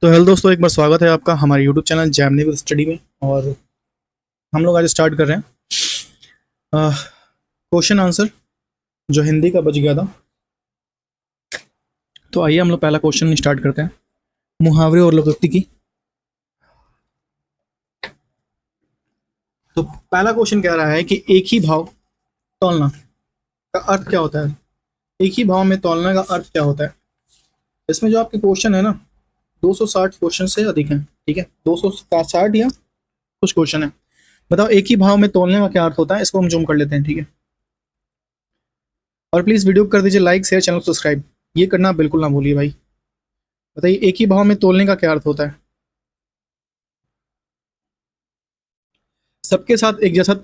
तो हेलो दोस्तों, एक बार स्वागत है आपका हमारे YouTube channel Gemini with study में। और हम लोग आज स्टार्ट कर रहे हैं क्वेश्चन आंसर जो हिंदी का बच गया था। तो आइए हम लोग पहला क्वेश्चन स्टार्ट करते हैं मुहावरे और लोकोक्ति की। तो पहला क्वेश्चन कह रहा है कि एक ही भाव तौलना का अर्थ क्या होता है। एक ही भाव में तौलना का अर्थ क्या होता है। इसमें जो आपके क्वेश्चन है ना, 260 क्वेश्चन से अधिक हैं। ठीक है, 260 या कुछ क्वेश्चन है। बताओ एक ही भाव में तौलने का क्या अर्थ होता है। इसको हम जूम कर लेते हैं। ठीक है, और प्लीज वीडियो को कर दीजिए लाइक, शेयर, चैनल सब्सक्राइब, ये करना बिल्कुल ना भूलिए भाई। बताइए एक ही भाव में तौलने का क्या अर्थ होता है। सबके साथ एक जैसा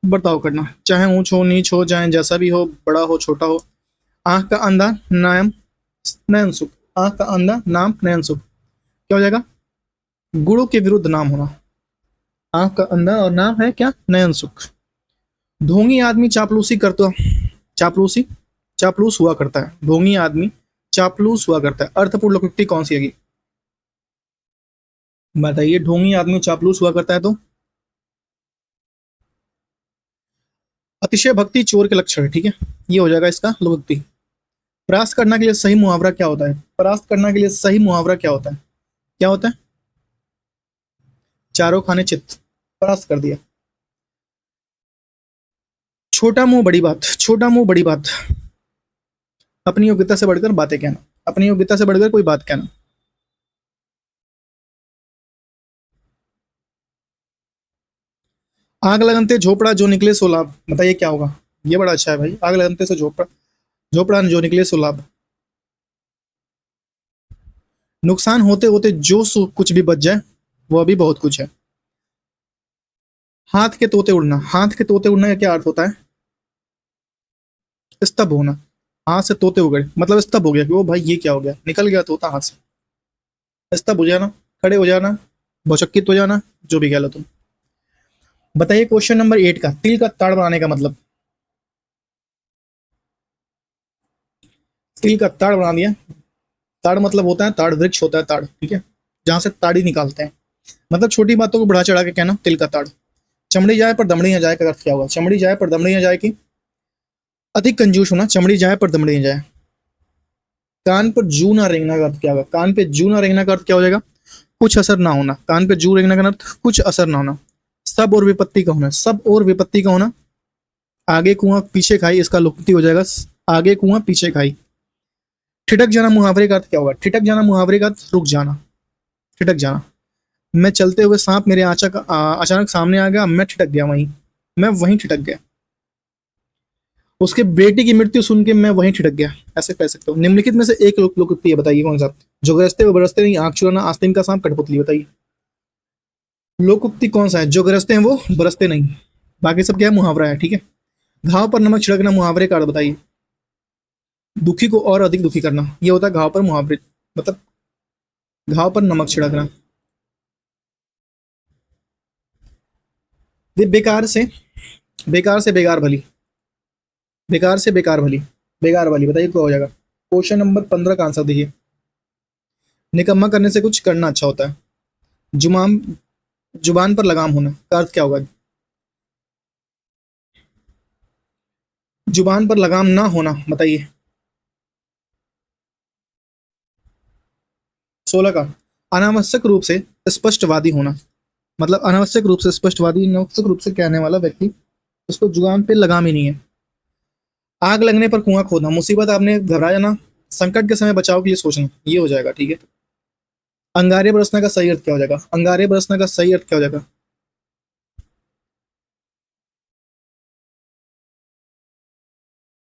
बर्ताव करना, चाहे ऊंच हो नीच हो, चाहे जैसा भी हो, बड़ा हो छोटा हो। आंख का अंधा नाम नयन सुख। आंख का अंधा नाम नयन सुख क्या हो जाएगा। गुणों के विरुद्ध नाम होना। आंख का अंधा और नाम है क्या, नयन सुख। ढोंगी आदमी चापलूसी करता, चापलूसी चापलूस हुआ करता है। ढोंगी आदमी चापलूस हुआ करता है। अर्थपूर्ण लोकोक्ति कौन सी है। बताइए, ढोंगी आदमी चापलूस हुआ करता है तो अतिशय भक्ति चोर के लक्षण है। ठीक है, ये हो जाएगा इसका लोकोक्ति। परास्त करने के लिए सही मुहावरा क्या होता है। परास्त करने के लिए सही मुहावरा क्या होता है। क्या होता है, चारों खाने चित्त, परास्त कर दिया। छोटा मुंह बड़ी बात, छोटा मुंह बड़ी बात, अपनी योग्यता से बढ़कर बातें कहना, अपनी योग्यता से बढ़कर कोई बात कहना। आग लगनते झोपड़ा जो निकले सो लाभ। बताइए क्या होगा। ये बड़ा अच्छा है भाई। आग लगनते से झोपड़ा, झोपड़ा जो निकले सो लाभ। नुकसान होते होते जो कुछ भी बच जाए वह भी बहुत कुछ है। हाथ के तोते उड़ना, हाथ के तोते उड़ना का क्या अर्थ होता है। स्तब्ध होना। हाथ से तोते उड़ गए मतलब स्तब्ध हो गया कि वो भाई ये क्या हो गया, निकल गया तोता हाथ से। स्तब्ध हो जाना, खड़े हो जाना, भौचक्कित हो जाना, जो भी कह लो तुम। बताइए क्वेश्चन नंबर 8 का तिल का ताड़ बनाने का मतलब। तिल का ताड़ बना दिया। ताड़ मतलब होता है, ताड़ वृक्ष होता है ताड़। ठीक है, जहां से ताड़ी निकालते हैं। मतलब छोटी बातों को बढ़ा चढ़ा के कहना तिल का ताड़। चमड़ी जाए पर दमड़ी न जाए का अर्थ क्या हुआ। चमड़ी जाए पर दमड़ी न जाए की अधिक कंजूस होना। चमड़ी जाए पर दमड़ी न जाए। कान पर जू ना रेंगना का अर्थ क्या होगा। कान पे जू ना रेंगना का अर्थ क्या हो जाएगा, कुछ असर ना होना। कान पे जू रेंगना का अर्थ कुछ असर ना होना। सब और विपत्ति का होना, सब और विपत्ति का होना। आगे कुआं पीछे खाई, इसका लोकोक्ति हो जाएगा आगे कुआं पीछे खाई। ठिठक जाना मुहावरे का अर्थ क्या होगा। ठिठक जाना मुहावरे का अर्थ रुक जाना, ठिठक जाना। मैं चलते हुए सांप मेरे अचानक सामने आ गया, मैं ठिठक गया वहीं, मैं वहीं ठिठक गया। उसके बेटे की मृत्यु सुन के मैं वहीं ठिठक गया, ऐसे कह सकते हो। निम्नलिखित में से एक लोकोक्ति है, बताइए कौन सा। जो गरजते वो बरसते नहीं, आंख चुराना, आस्तीन का सांप, कठपुतली। बताइए लोकोक्ति कौन सा है। जो गरजते हैं वो बरसते नहीं, बाकी सब क्या है, मुहावरा है। ठीक है, घाव पर नमक छिड़कना मुहावरे का अर्थ बताइए। दुखी को और अधिक दुखी करना, ये होता है घाव पर मुहावरे, मतलब घाव पर नमक छिड़कना। बेकार से बेकार भली, बेकार से बेकार भली, बेकार वाली। बताइए क्या हो जाएगा। क्वेश्चन नंबर 15 का आंसर दीजिए। निकम्मा करने से कुछ करना अच्छा होता है। जुमाम, जुबान पर लगाम होना का अर्थ क्या होगा। जुबान पर लगाम ना होना, बताइए। 16 का अनावश्यक रूप से स्पष्टवादी होना, मतलब अनावश्यक रूप से स्पष्टवादी, अनावश्यक रूप से कहने वाला व्यक्ति, उसको जुबान पे लगाम ही नहीं है। आग लगने पर कुआं खोदना, मुसीबत आपने घबरा जाना, संकट के समय बचाव के लिए सोचना, ये हो जाएगा। ठीक है, अंगारे बरसने का सही अर्थ क्या हो जाएगा। अंगारे बरसने का सही अर्थ क्या हो जाएगा,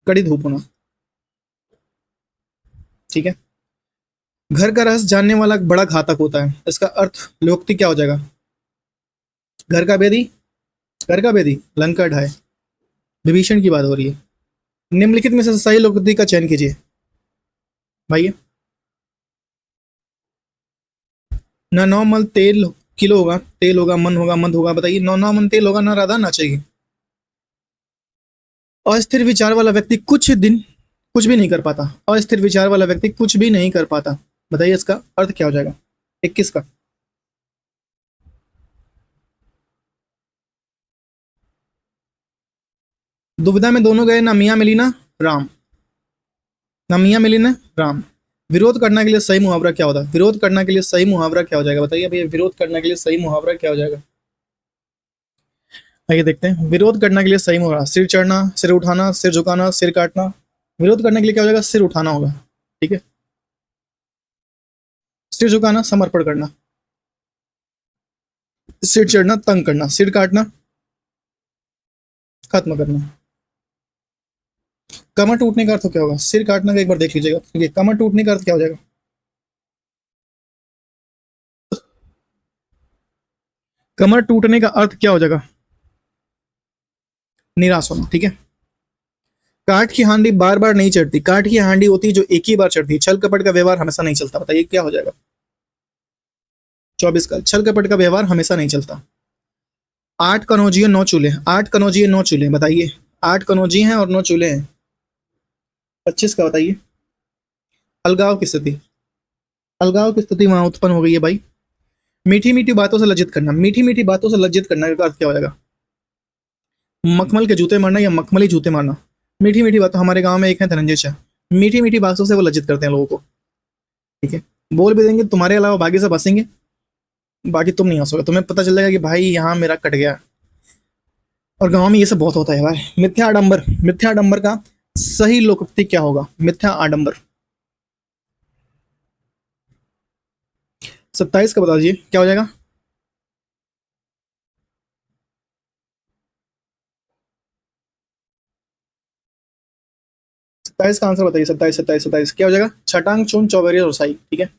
कड़ी धूप होना। ठीक है, घर का रहस्य जानने वाला बड़ा घातक होता है, इसका अर्थ लोकोक्ति क्या हो जाएगा। घर का बेदी, घर का बेदी लंका ढाए। विभीषण की बात हो रही है। निम्नलिखित में से सही लोकोक्ति का चयन कीजिए भाई। ना नौ मल तेल किलो होगा, तेल होगा, मन होगा, मद होगा। बताइए नौ नौ मन तेल होगा, ना राधा नाचेगी। अस्थिर विचार वाला व्यक्ति कुछ दिन कुछ भी नहीं कर पाता। अस्थिर विचार वाला व्यक्ति कुछ भी नहीं कर पाता। बताइए इसका अर्थ क्या हो जाएगा। 21 का। दुविधा में दोनों गए, ना मियाँ मिली ना राम, ना मियाँ मिली ना राम। विरोध करने के लिए सही मुहावरा क्या होता है? विरोध करने के लिए सही मुहावरा क्या हो जाएगा? बताइए भैया, विरोध करने के लिए सही मुहावरा क्या हो जाएगा? आइए देखते हैं। विरोध करने के लिए सही मुहावरा, सिर चढ़ना, सिर उठाना, सिर झुकाना, सिर काटना। विरोध करने के लिए क्या हो जाएगा? सिर उठाना होगा। ठीक है। सिर झुकाना समर्पण करना, सिर चढ़ना तंग करना, सिर काटना खत्म करना। कमर टूटने का अर्थ क्या होगा? सिर काटना का एक बार देख लीजिएगा। ठीक है, कमर टूटने का अर्थ क्या हो जाएगा? कमर टूटने का अर्थ क्या हो जाएगा? निराश होना। ठीक है। काठ की हांडी बार बार नहीं चढ़ती, काठ की हांडी होती है जो एक ही बार चढ़ती है। छल कपट का व्यवहार हमेशा नहीं चलता। बताइए क्या हो जाएगा? 24 का। छल कपट का व्यवहार हमेशा नहीं चलता। 8 कनौजी है 9 चूल्हे, 8 कनौजी है 9 चूल्हे। बताइए, 8 कनौजी हैं और 9 चूल्हे हैं। 25 का बताइए। अलगाव की स्थिति, अलगाव की स्थिति वहां उत्पन्न हो गई है भाई। मीठी मीठी बातों से लज्जित करना, मीठी मीठी बातों से लज्जित करना का अर्थ क्या हो जाएगा? मखमल के जूते मारना या मखमली जूते मारना। मीठी मीठी बात, हमारे गांव में एक है धनंजय शाह, मीठी मीठी बातों से वो लज्जित करते हैं लोगों को। ठीक है। बोल भी देंगे तुम्हारे अलावा बाकी सब हंसेंगे, बाकी तुम नहीं हंसोगे। तुम्हें पता चल जाएगा कि भाई यहाँ मेरा कट गया। और गांव में ये सब बहुत होता है भाई। मिथ्या आडंबर, मिथ्या आडंबर का सही लोकोक्ति क्या होगा? मिथ्या आडंबर। 27 का बता दीजिए क्या हो जाएगा? सत्ताईस का आंसर बताइए। 27 27 27 क्या हो जाएगा? छटांग चून चौबेरिया रसोई। ठीक है,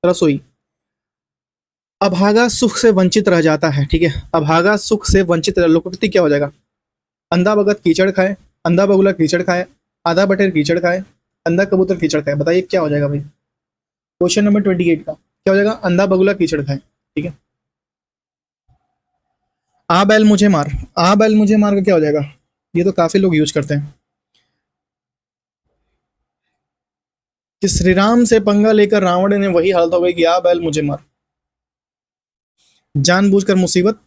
रसोई। अभागा सुख से वंचित रह जाता है। ठीक है, अभागा सुख से वंचित रह, लोकोक्ति क्या हो जाएगा? अंधा भगत कीचड़ खाए, अंधा बगुला कीचड़ खाए, आधा बटेर कीचड़ खाए, अंधा कबूतर कीचड़ खाए। बताइए क्या हो जाएगा भाई? क्वेश्चन नंबर 28 का क्या हो जाएगा? अंधा बगुला कीचड़ खाए। ठीक है। आ बैल मुझे मार, आ बैल मुझे मार का क्या हो जाएगा? ये तो काफी लोग यूज करते हैं कि श्री राम से पंगा लेकर रावण ने वही हालत हो गई कि आ बैल मुझे मार। जानबूझकर मुसीबत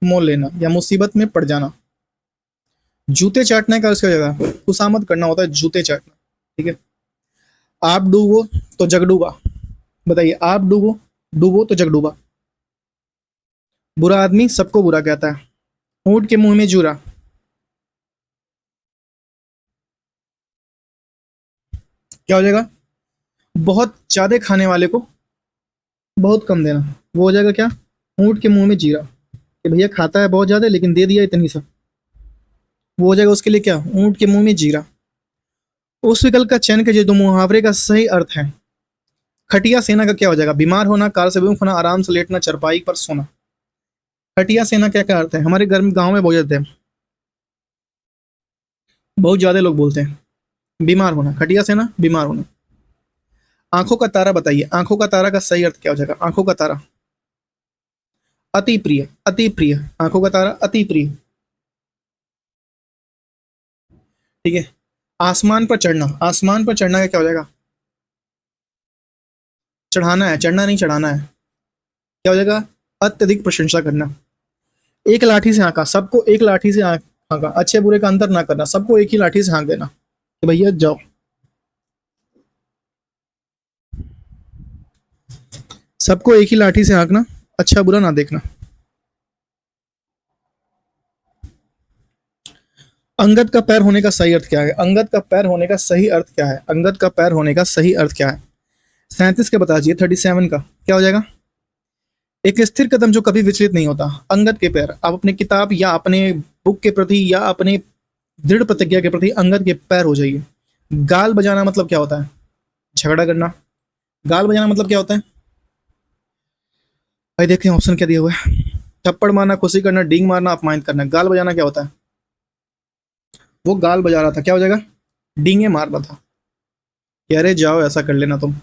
मोल लेना या मुसीबत में पड़ जाना। जूते चाटने का उसका जगह खुशामद करना होता है, जूते चाटना। ठीक है। आप डूबो तो जग डूबा। बताइए, आप डूबो, डूबो तो जग डूबा। बुरा आदमी सबको बुरा कहता है। ऊंट के मुंह में जूरा। क्या हो जाएगा? बहुत ज्यादा खाने वाले को बहुत कम देना। वो हो जाएगा क्या? ऊंट के मुंह में जीरा, कि भैया खाता है बहुत ज्यादा लेकिन दे दिया इतनी सा। वो हो जाएगा उसके लिए क्या? ऊंट के मुंह में जीरा। उस विकल्प का चयन कीजिए जो मुहावरे का सही अर्थ है। खटिया सेना का क्या हो जाएगा? बीमार होना, कार से विमुख होना, आराम से लेटना, चरपाई पर सोना। खटिया सेना क्या क्या अर्थ है? हमारे घर में गाँव में बहुत जाते हैं, बहुत ज्यादा लोग बोलते हैं। बीमार होना, खटिया सेना बीमार होना। आंखों का तारा बताइए, आंखों का तारा का सही अर्थ क्या हो जाएगा? आंखों का तारा अति प्रिय, अति प्रिय। आंखों का तारा अति प्रिय। ठीक है। आसमान पर चढ़ना, आसमान पर चढ़ना का क्या हो जाएगा? चढ़ाना है, चढ़ना नहीं चढ़ाना है। क्या हो जाएगा? अत्यधिक प्रशंसा करना। एक लाठी से हाँका, सबको एक लाठी से हाँका, अच्छे बुरे का अंतर ना करना, सबको एक ही लाठी से हाँक देना कि भैया जाओ। सबको एक ही लाठी से हाँकना, अच्छा बुरा ना देखना। अंगद का पैर होने का सही अर्थ क्या है? अंगद का पैर होने का सही अर्थ क्या है? अंगद का पैर होने का सही अर्थ क्या है? 37 का बताइए। 37 का क्या हो जाएगा? एक स्थिर कदम जो कभी विचलित नहीं होता। अंगद के पैर, आप अपने किताब या अपने बुक के प्रति या अपने दृढ़ प्रतिज्ञा के प्रति अंगद के पैर हो जाइए। गाल बजाना मतलब क्या होता है? झगड़ा करना। गाल बजाना मतलब क्या होता है भाई? देखते हैं ऑप्शन क्या दिया हुआ है। थप्पड़ मारना, खुशी करना, डींग मारना, अपमानित करना। गाल बजाना क्या होता है? वो गाल बजा रहा था, क्या हो जाएगा? डींगे मार रहा था कि अरे जाओ ऐसा कर लेना तुम।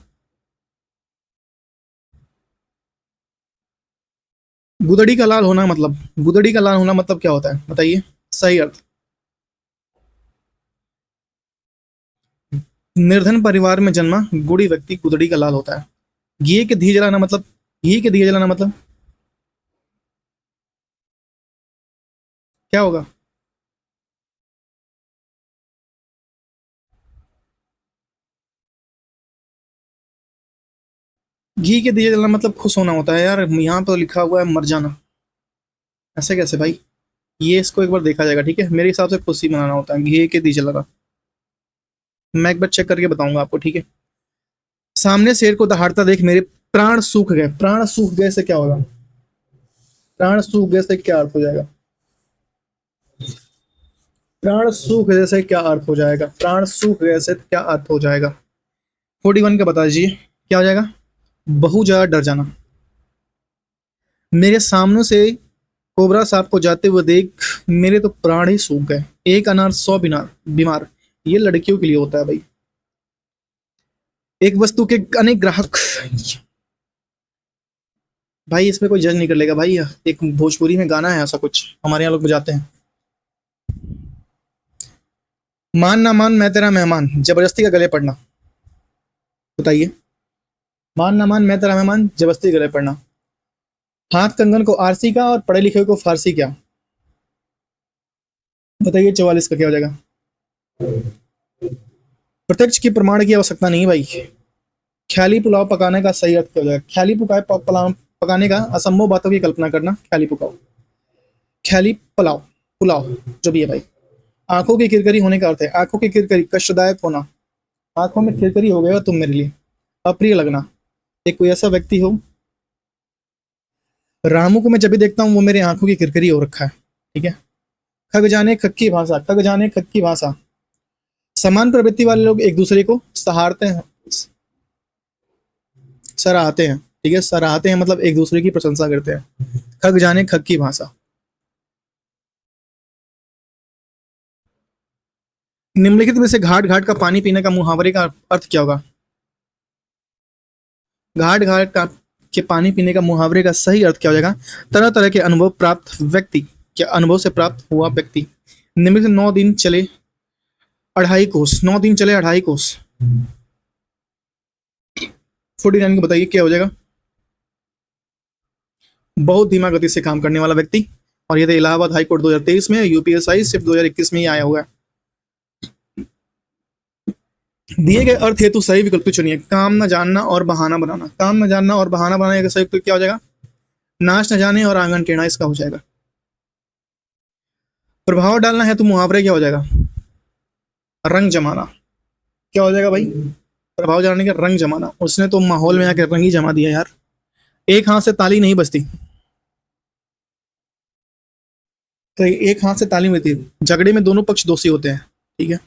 गुदड़ी का लाल होना मतलब, गुदड़ी का लाल होना मतलब क्या होता है? बताइए सही अर्थ। निर्धन परिवार में जन्मा गुड़ी व्यक्ति गुदड़ी का लाल होता है। घी के धी जलाना मतलब घी के दिए जलाना मतलब क्या होगा? घी के दिए जलाना मतलब खुश होना होता है यार, यहाँ तो लिखा हुआ है मर जाना। ऐसे कैसे भाई? ये इसको एक बार देखा जाएगा, ठीक है। मेरे हिसाब से खुशी मनाना होता है घी के दिए जलाना। मैं एक बार चेक करके बताऊंगा आपको, ठीक है। सामने शेर को दहाड़ता देख मेरे प्राण सूख गए। प्राण सूख गए से क्या होगा? प्राण सूख गए से क्या अर्थ हो जाएगा? प्राण सूख गए से क्या अर्थ हो जाएगा? प्राण सूख गए से क्या अर्थ हो जाएगा? 41 का बता दीजिए क्या हो जाएगा? बहुत ज्यादा डर जाना। मेरे सामने से कोबरा सांप को जाते हुए देख मेरे तो प्राण ही सूख गए। एक अनार 100 बीमार बीमार। ये लड़कियों के लिए होता है भाई। एक वस्तु के अनेक ग्राहक। भाई इसमें कोई जज नहीं कर लेगा भाई। एक भोजपुरी में गाना है ऐसा कुछ, हमारे यहाँ लोग बजाते हैं। मान ना मान मैं तेरा मेहमान, जबरदस्ती का गले पड़ना। बताइए। मान ना मान मैं तेरा मेहमान, जबरदस्ती का गले पड़ना। हाथ कंगन को आरसी का और पढ़े लिखे को फारसी क्या? बताइए 44 का क्या हो जाएगा? प्रत्यक्ष की प्रमाण की आवश्यकता नहीं भाई। ख्याली पुलाव पकाने का सही अर्थ क्या हो जाएगा? ख्याली पुलाव पकाने का असंभव बातों की कल्पना करना, ख्याली पुलाव। ख्याली पुलाव, पुलाव जो भी है भाई। आंखों की किरकरी होने का अर्थ है, आंखों की किरकरी कष्टदायक होना। आंखों में किरकरी हो गया तुम मेरे लिए, अप्रिय लगना। एक कोई ऐसा व्यक्ति हो। रामू को मैं जब भी देखता हूँ वो मेरे आंखों की किरकरी हो रखा है, ठीक है। खग जाने खक्की भाषा, खग जाने खक्की भाषा। समान प्रवृत्ति वाले लोग एक दूसरे को सहारते हैं, सराहते हैं, ठीक है। सराहते हैं मतलब एक दूसरे की प्रशंसा करते हैं। खग जाने खग की भाषा। निम्नलिखित में से घाट घाट का पानी पीने का मुहावरे का अर्थ क्या होगा? घाट घाट का के पानी पीने का मुहावरे का सही अर्थ क्या हो जाएगा? तरह तरह के अनुभव प्राप्त व्यक्ति, क्या अनुभव से प्राप्त हुआ व्यक्ति। निम्नलिखित 9 दिन चले 2.5 कोस, 9 दिन चले 2.5 कोस। 49 को बताइए क्या हो जाएगा? बहुत धीमा गति से काम करने वाला व्यक्ति। और ये तो इलाहाबाद हाईकोर्ट 2023 में, यूपीएसआई सिर्फ 2021 में ही आया हुआ है। दिए गए अर्थ हेतु सही विकल्प चुनिए। काम न जानना और बहाना बनाना। काम न जानना और बहाना बनाने का सही क्या हो जाएगा? नाच न जाने और आंगन टेढ़ा, इसका हो जाएगा। प्रभाव डालना है तो मुहावरे क्या हो जाएगा? रंग जमाना। क्या हो जाएगा भाई? प्रभाव डालने का रंग जमाना। उसने तो माहौल में आकर रंग ही जमा दिया यार। एक हाथ से ताली नहीं बजती। तो एक हाथ से ताली बजती। झगड़े में दोनों पक्ष दोषी होते हैं, ठीक है।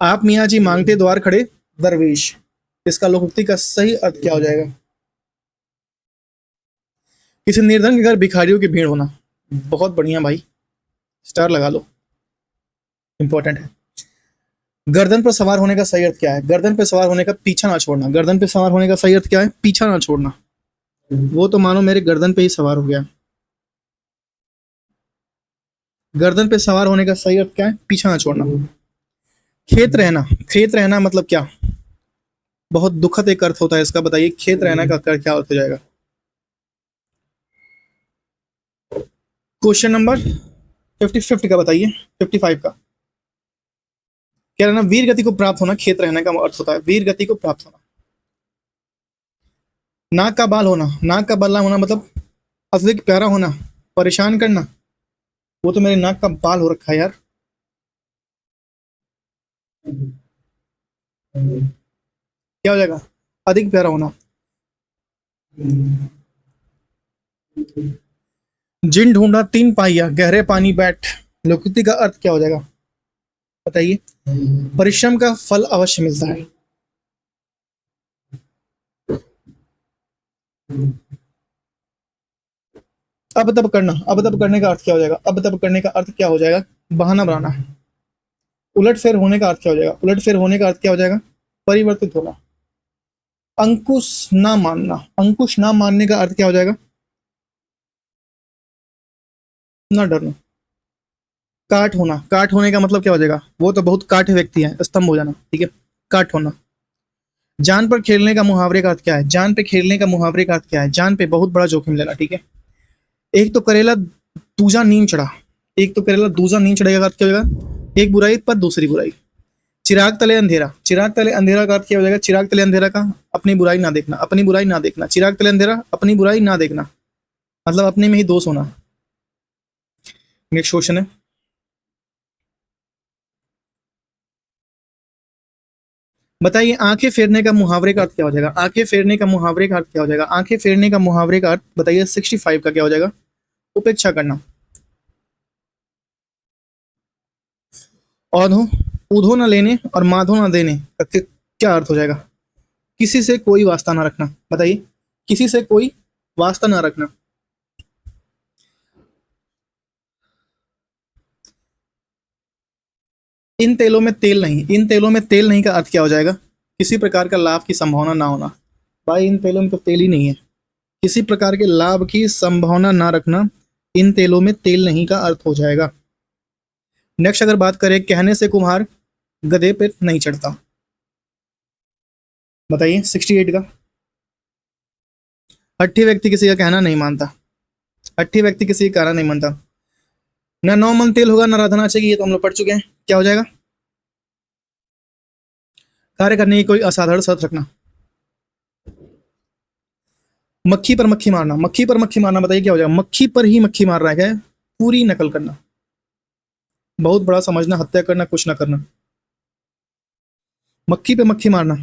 आप मियाँ जी मांगते द्वार खड़े दरवेश। इसका लोकोक्ति का सही अर्थ क्या हो जाएगा? किसी निर्धन के घर भिखारियों की भीड़ होना। बहुत बढ़िया भाई, स्टार लगा लो, इंपॉर्टेंट है। गर्दन पर सवार होने का सही अर्थ क्या है? गर्दन पर सवार होने का पीछा ना छोड़ना। गर्दन पर सवार होने का सही अर्थ क्या है? पीछा ना छोड़ना। वो तो मानो मेरे गर्दन पे ही सवार हो गया। गर्दन पे सवार होने का सही अर्थ क्या है? पीछा ना छोड़ना। खेत रहना, खेत रहना मतलब क्या? बहुत दुखद एक अर्थ होता है इसका। बताइए खेत रहना का क्या अर्थ हो जाएगा? क्वेश्चन नंबर 55 का बताइए, 55 का क्या रहना? वीर गति को प्राप्त होना खेत रहने का अर्थ होता है, वीर गति को प्राप्त होना। नाक का बाल होना, नाक का बल्ला होना मतलब अत्यधिक प्यारा होना, परेशान करना। वो तो मेरे नाक का बाल हो रखा है यार। क्या हो जाएगा? अधिक प्यारा होना। जिन ढूंढा 3 पाइया गहरे पानी बैठ। लोकोक्ति का अर्थ क्या हो जाएगा? बताइए। परिश्रम का फल अवश्य मिलता है। अब तब करना, अब तब करने का अर्थ क्या हो जाएगा? अब तब करने का अर्थ क्या हो जाएगा? बहाना बनाना। उलट फेर होने का अर्थ क्या हो जाएगा? उलट फेर होने का अर्थ क्या हो जाएगा? परिवर्तित होना। अंकुश ना मानना, अंकुश ना मानने का अर्थ क्या हो जाएगा? ना डरना। काट होना, काट होने का मतलब क्या हो जाएगा? वो तो बहुत काट व्यक्ति है, स्तंभ हो जाना, ठीक है। काट होना। जान पर खेलने का मुहावरे का अर्थ क्या है? जान पे खेलने का मुहावरे का अर्थ क्या है? जान पे बहुत बड़ा जोखिम लेना, ठीक है। एक तो करेला दूजा नीम चढ़ा, एक तो करेला दूजा नीम चढ़ेगा का अर्थ क्या होगा? एक बुराई पर दूसरी बुराई। चिराग तले अंधेरा, चिराग तले अंधेरा का अर्थ क्या हो जाएगा? चिराग तले अंधेरा का अपनी बुराई ना देखना, अपनी बुराई ना देखना। चिराग तले अंधेरा, अपनी बुराई ना देखना, मतलब अपने में ही दोष होना। नेक्स्ट क्वेश्चन है, बताइए आंखें फेरने का मुहावरे का अर्थ क्या हो जाएगा? आंखें फेरने का मुहावरे का अर्थ क्या हो जाएगा? आंखें फेरने का मुहावरे का अर्थ बताइए 65 का क्या हो जाएगा? उपेक्षा करना। औधो ऊधो न लेने और माधो न देने का क्या अर्थ हो जाएगा? किसी से कोई वास्ता ना रखना। बताइए, किसी से कोई वास्ता ना रखना। इन तेलों में तेल नहीं, इन तेलों में तेल नहीं का अर्थ क्या हो जाएगा? किसी प्रकार का लाभ की संभावना ना होना। भाई इन तेलों में तो तेल ही नहीं है, किसी प्रकार के लाभ की संभावना ना रखना, इन तेलों में तेल नहीं का अर्थ हो जाएगा। नेक्स्ट अगर बात करें, कहने से कुम्हार गधे पे नहीं चढ़ता। बताइए 68 का। हट्ठी व्यक्ति किसी का कहना नहीं मानता, हट्ठी व्यक्ति किसी का कहना नहीं मानता। ना नौ मन तेल होगा ना राधा नाचेगी, ये तो हम लोग पढ़ चुके हैं। क्या हो जाएगा? कार्य करने की कोई असाधारण शर्त रखना। मक्खी पर मक्खी मारना, मक्खी पर मक्खी मारना, बताइए क्या हो जाएगा? मक्खी पर ही मक्खी मार रहा है, पूरी नकल करना। बहुत बड़ा समझना, हत्या करना, कुछ ना करना। मक्खी पे मक्खी मारना,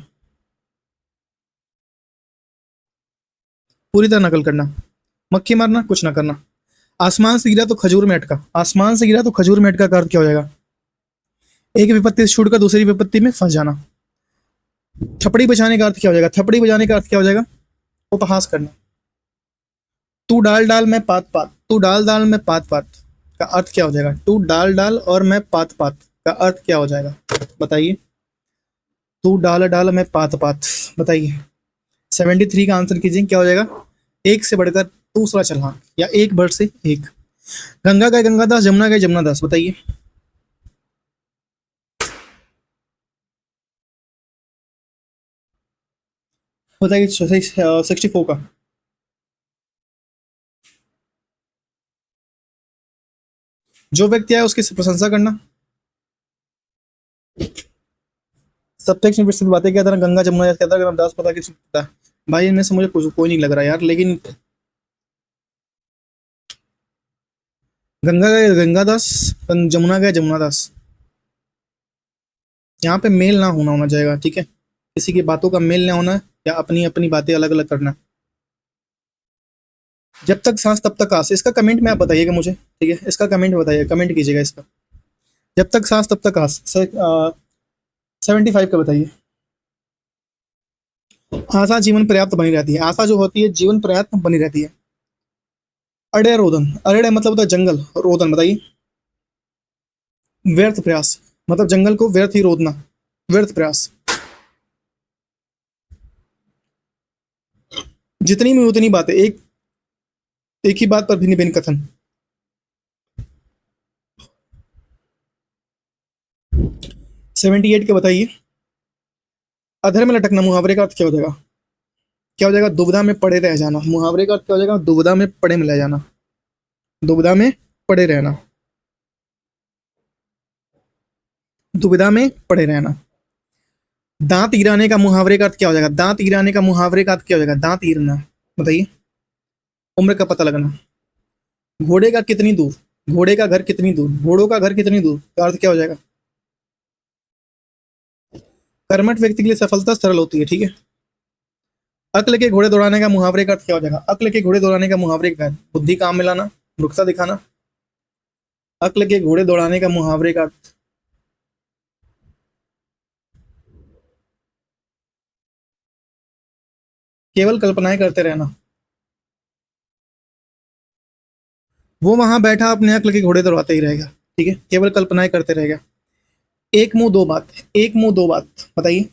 पूरी तरह नकल करना। मक्खी मारना, कुछ ना करना। आसमान से गिरा तो खजूर में अटका, आसमान से गिरा तो खजूर में अटका का अर्थ क्या हो जाएगा? एक विपत्ति से छूटकर दूसरी विपत्ति में फंस जाना। थपड़ी बजाने का अर्थ क्या हो जाएगा? थपड़ी बजाने का अर्थ क्या हो जाएगा? उपहास करना। तू डाल डाल मैं पात पात, तू डाल डाल मैं पात पात का अर्थ क्या हो जाएगा? तू डाल डाल और मैं पात पात का अर्थ क्या हो जाएगा? बताइए। तू डाल डाल मैं पात पात, बताइए। 73 का आंसर कीजिए, क्या हो जाएगा? एक से बढ़कर दूसरा चलना, या एक बढ़ से एक। गंगा गए गंगादास, जमुना गए जमुनादास, बताइए। बताइए 64 का। जो व्यक्ति आए उसकी प्रशंसा करना। सबटेक्स्ट में सिर्फ बातें क्या था, गंगा जमुना याद कहता है, दास पता किसी पता। भाई इनमें से मुझे कुछ कोई नहीं लग रहा यार, लेकिन गंगा गए गंगादास, जमुना गए जमुनादास। यहाँ पे मेल ना होना होना जाएगा, ठीक है। किसी की बातों का मेल ना होना, या अपनी अपनी बातें अलग अलग करना। जब तक सांस तब तक आस, इसका कमेंट में आप बताइएगा मुझे, ठीक है। इसका कमेंट बताइए, कमेंट कीजिएगा इसका। जब तक सांस तब तक आस, 75 का बताइए। आशा जीवन पर्याप्त बनी रहती है, आशा जो होती है जीवन पर्याप्त बनी रहती है। अड़े रोदन, अड़े मतलब होता है जंगल, रोदन बताइए। व्यर्थ प्रयास, मतलब जंगल को व्यर्थ ही रोदना, व्यर्थ प्रयास। जितनी में उतनी बातें, एक ही बात पर भिन्न भिन्न कथन। 78 के बताइए। अधर में लटकना, मुहावरे का अर्थ क्या हो जाएगा? क्या हो जाएगा? दुविधा में पड़े रह जाना। मुहावरे का अर्थ क्या हो जाएगा? दुविधा में पड़े में रह जाना, दुविधा में पड़े रहना, दुविधा में पड़े रहना। दांत गिराने का मुहावरे का अर्थ क्या हो जाएगा? दांत गिराने का मुहावरे का अर्थ क्या हो जाएगा? दांत गिरना, बताइए। उम्र का पता लगना। घोड़े का कितनी दूर, घोड़े का घर कितनी दूर, घोड़ों का घर कितनी दूर का अर्थ क्या हो जाएगा? कर्मठ व्यक्ति के लिए सफलता सरल होती है, ठीक है। अक्ल के घोड़े दौड़ाने का मुहावरे का अर्थ क्या हो जाएगा? अक्ल के घोड़े दौड़ाने का मुहावरे का अर्थ बुद्धि काम में लाना, रुखसा दिखाना। अक्ल के घोड़े दौड़ाने का मुहावरे का अर्थ केवल कल्पनाएं करते रहना। वो वहां बैठा अपने अक्ल के घोड़े दौड़ाते ही रहेगा, ठीक है, केवल कल्पनाएं करते रहेगा। एक मुंह दो बात, एक मुंह दो बात, बताइए।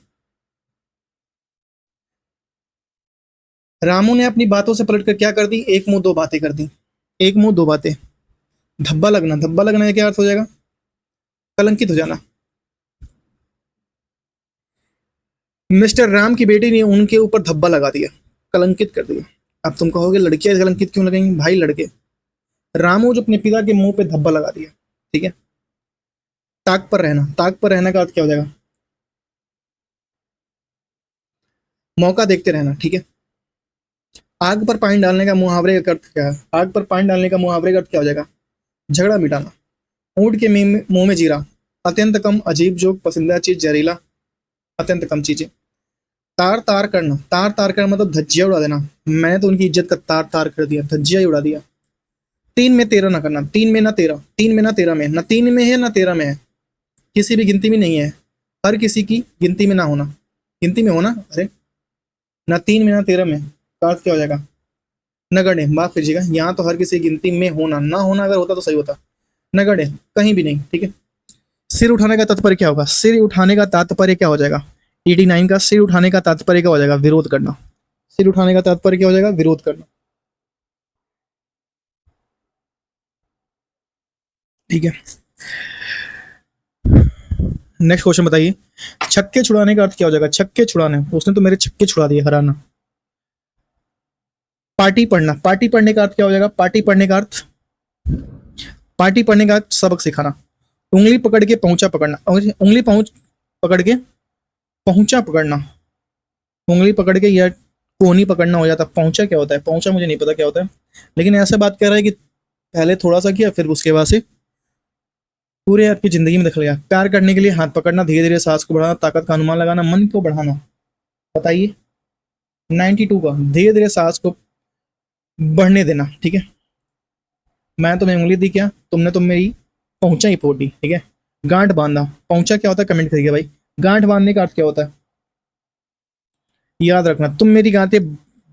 रामू ने अपनी बातों से पलटकर क्या कर दी? एक मुंह दो बातें कर दी, एक मुंह दो बातें। धब्बा लगना, धब्बा लगना का क्या अर्थ हो जाएगा? कलंकित हो जाना। मिस्टर राम की बेटी ने उनके ऊपर धब्बा लगा दिया, कलंकित कर दिया। अब तुम कहोगे लड़कियां कलंकित क्यों लगेंगी? भाई लड़के, रामू जो अपने पिता के मुंह पे धब्बा लगा दिया, ठीक है। ताक पर रहना, ताक पर रहना का अर्थ क्या हो जाएगा? मौका देखते रहना, ठीक है। आग पर पानी डालने का मुहावरे का अर्थ क्या है? आग पर पानी डालने का मुहावरे का अर्थ क्या हो जाएगा? झगड़ा मिटाना। ऊंट के मुंह में जीरा, अत्यंत कम, अजीब जोक, पसंदीदा चीज, जहरीला, अत्यंत कम चीजें। तार तार करना, तार तार करना मतलब धज्जिया उड़ा देना। मैंने तो उनकी इज्जत का तार तार कर दिया, धज्जिया ही उड़ा दिया। तीन में तेरह ना करना, तीन में ना तेरह, तीन में ना तेरह में, ना तीन में है ना तेरह में है, किसी भी गिनती में नहीं है। हर किसी की गिनती में ना होना, गिनती में होना, अरे ना तीन में ना तेरह में, का अर्थ क्या हो जाएगा? नगण्य, माफ कीजिएगा, यहाँ तो हर किसी गिनती में होना, ना होना अगर होता तो सही होता। नगण्य, कहीं भी नहीं, ठीक है। सिर उठाने का तात्पर्य क्या होगा? सिर उठाने का तात्पर्य क्या हो जाएगा? 89 का सिर उठाने का तात्पर्य क्या हो जाएगा? विरोध करना। सिर उठाने का तात्पर्य क्या हो जाएगा? विरोध करना, ठीक है। नेक्स्ट क्वेश्चन बताइए। छक्के छुड़ाने का अर्थ क्या हो जाएगा? छक्के छुड़ाने, उसने तो मेरे छक्के छुड़ा दिए, हराना। पार्टी पढ़ना, पार्टी पढ़ने का अर्थ क्या हो जाएगा? पार्टी पढ़ने का अर्थ, पार्टी पढ़ने का अर्थ सबक सिखाना। उंगली पकड़ के पहुंचा पकड़ना, उंगली पहुंच पकड़ के पहुंचा पकड़ना, उंगली पकड़ के या कोहनी पकड़ना हो जाता। पहुंचा क्या होता है? पहुंचा मुझे नहीं पता क्या होता है, लेकिन ऐसे बात कर रहा है कि पहले थोड़ा सा किया, फिर उसके बाद से पूरे आपकी जिंदगी में दखल गया। प्यार करने के लिए हाथ पकड़ना, धीरे धीरे सांस को बढ़ाना, ताकत का अनुमान लगाना, मन को बढ़ाना। बताइए 92 का, धीरे धीरे सांस को बढ़ने देना, ठीक है। मैं तुम्हें उंगली दी क्या, तुमने तो मेरी पहुंचा ही फोड़ दी, ठीक है। गांठ बांधना, पहुंचा क्या होता है? कमेंट करिए भाई। गांठ बांधने का अर्थ क्या होता है? याद रखना, तुम मेरी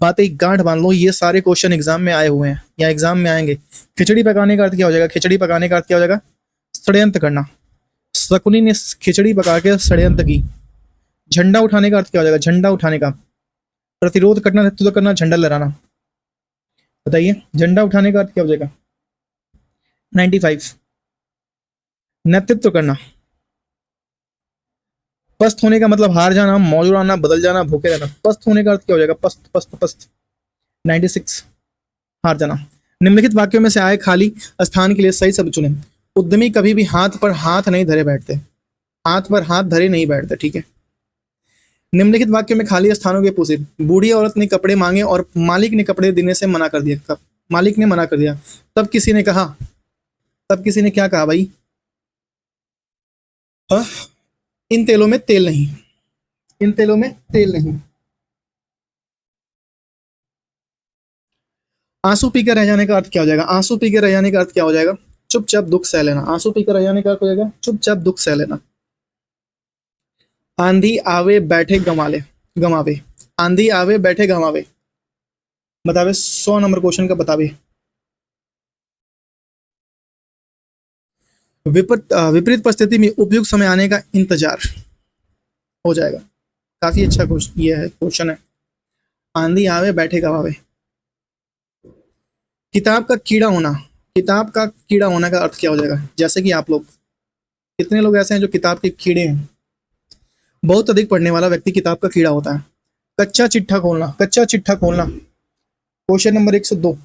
बातें गांठ बांध लो, ये सारे क्वेश्चन एग्जाम में आए हुए हैं या एग्जाम में आएंगे। खिचड़ी पकाने का अर्थ क्या हो जाएगा? खिचड़ी पकाने का अर्थ क्या हो जाएगा? षड्यंत्र करना। शकुनी ने खिचड़ी पका के षड्यंत्र की। झंडा उठाने का अर्थ क्या हो जाएगा? झंडा उठाने का प्रतिरोध करना, नेतृत्व करना, झंडा लहराना। बताइए झंडा उठाने का अर्थ क्या हो जाएगा? 95। नेतृत्व करना। पस्त होने का मतलब हार जाना, मौजूद आना, बदल जाना, भूखे रहना। पस्त होने का अर्थ क्या हो जाएगा? पस्त पस्त पस्त। 96, हार जाना। निम्नलिखित वाक्यों में से आए खाली स्थान के लिए सही शब्द चुनें। उद्यमी कभी भी हाथ पर हाथ नहीं धरे बैठते, हाथ पर हाथ धरे नहीं बैठते, ठीक है। निम्नलिखित वाक्य में खाली स्थानों के पूछे। बूढ़ी औरत ने कपड़े मांगे और मालिक ने कपड़े देने से मना कर दिया। कब मालिक ने मना कर दिया, तब किसी ने कहा, तब किसी ने क्या कहा भाई? हाँ? इन तेलों में तेल नहीं, इन तेलों में तेल नहीं। आंसू पीकर रह जाने का अर्थ क्या हो जाएगा? आंसू पीकर रह जाने का अर्थ क्या हो जाएगा? चुपचाप दुख सह लेना। आंसू पीकर रह जाने का अर्थ हो जाएगा चुपचाप दुख सह लेना। आंधी आवे बैठे गंवाले, गंवावे। आंधी आवे बैठे गंवावे, बतावे 100 नंबर क्वेश्चन का बतावे। विपरीत परिस्थिति में उपयुक्त समय आने का इंतजार हो जाएगा। काफी अच्छा क्वेश्चन ये है, क्वेश्चन है। आंधी आवे बैठे गवावे। किताब का कीड़ा होना, किताब का कीड़ा होने का अर्थ क्या हो जाएगा? जैसे कि आप लोग, कितने लोग ऐसे हैं जो किताब के कीड़े हैं? बहुत अधिक पढ़ने वाला व्यक्ति किताब का कीड़ा होता है। कच्चा चिट्ठा खोलना, कच्चा चिट्ठा खोलना, क्वेश्चन नंबर 102।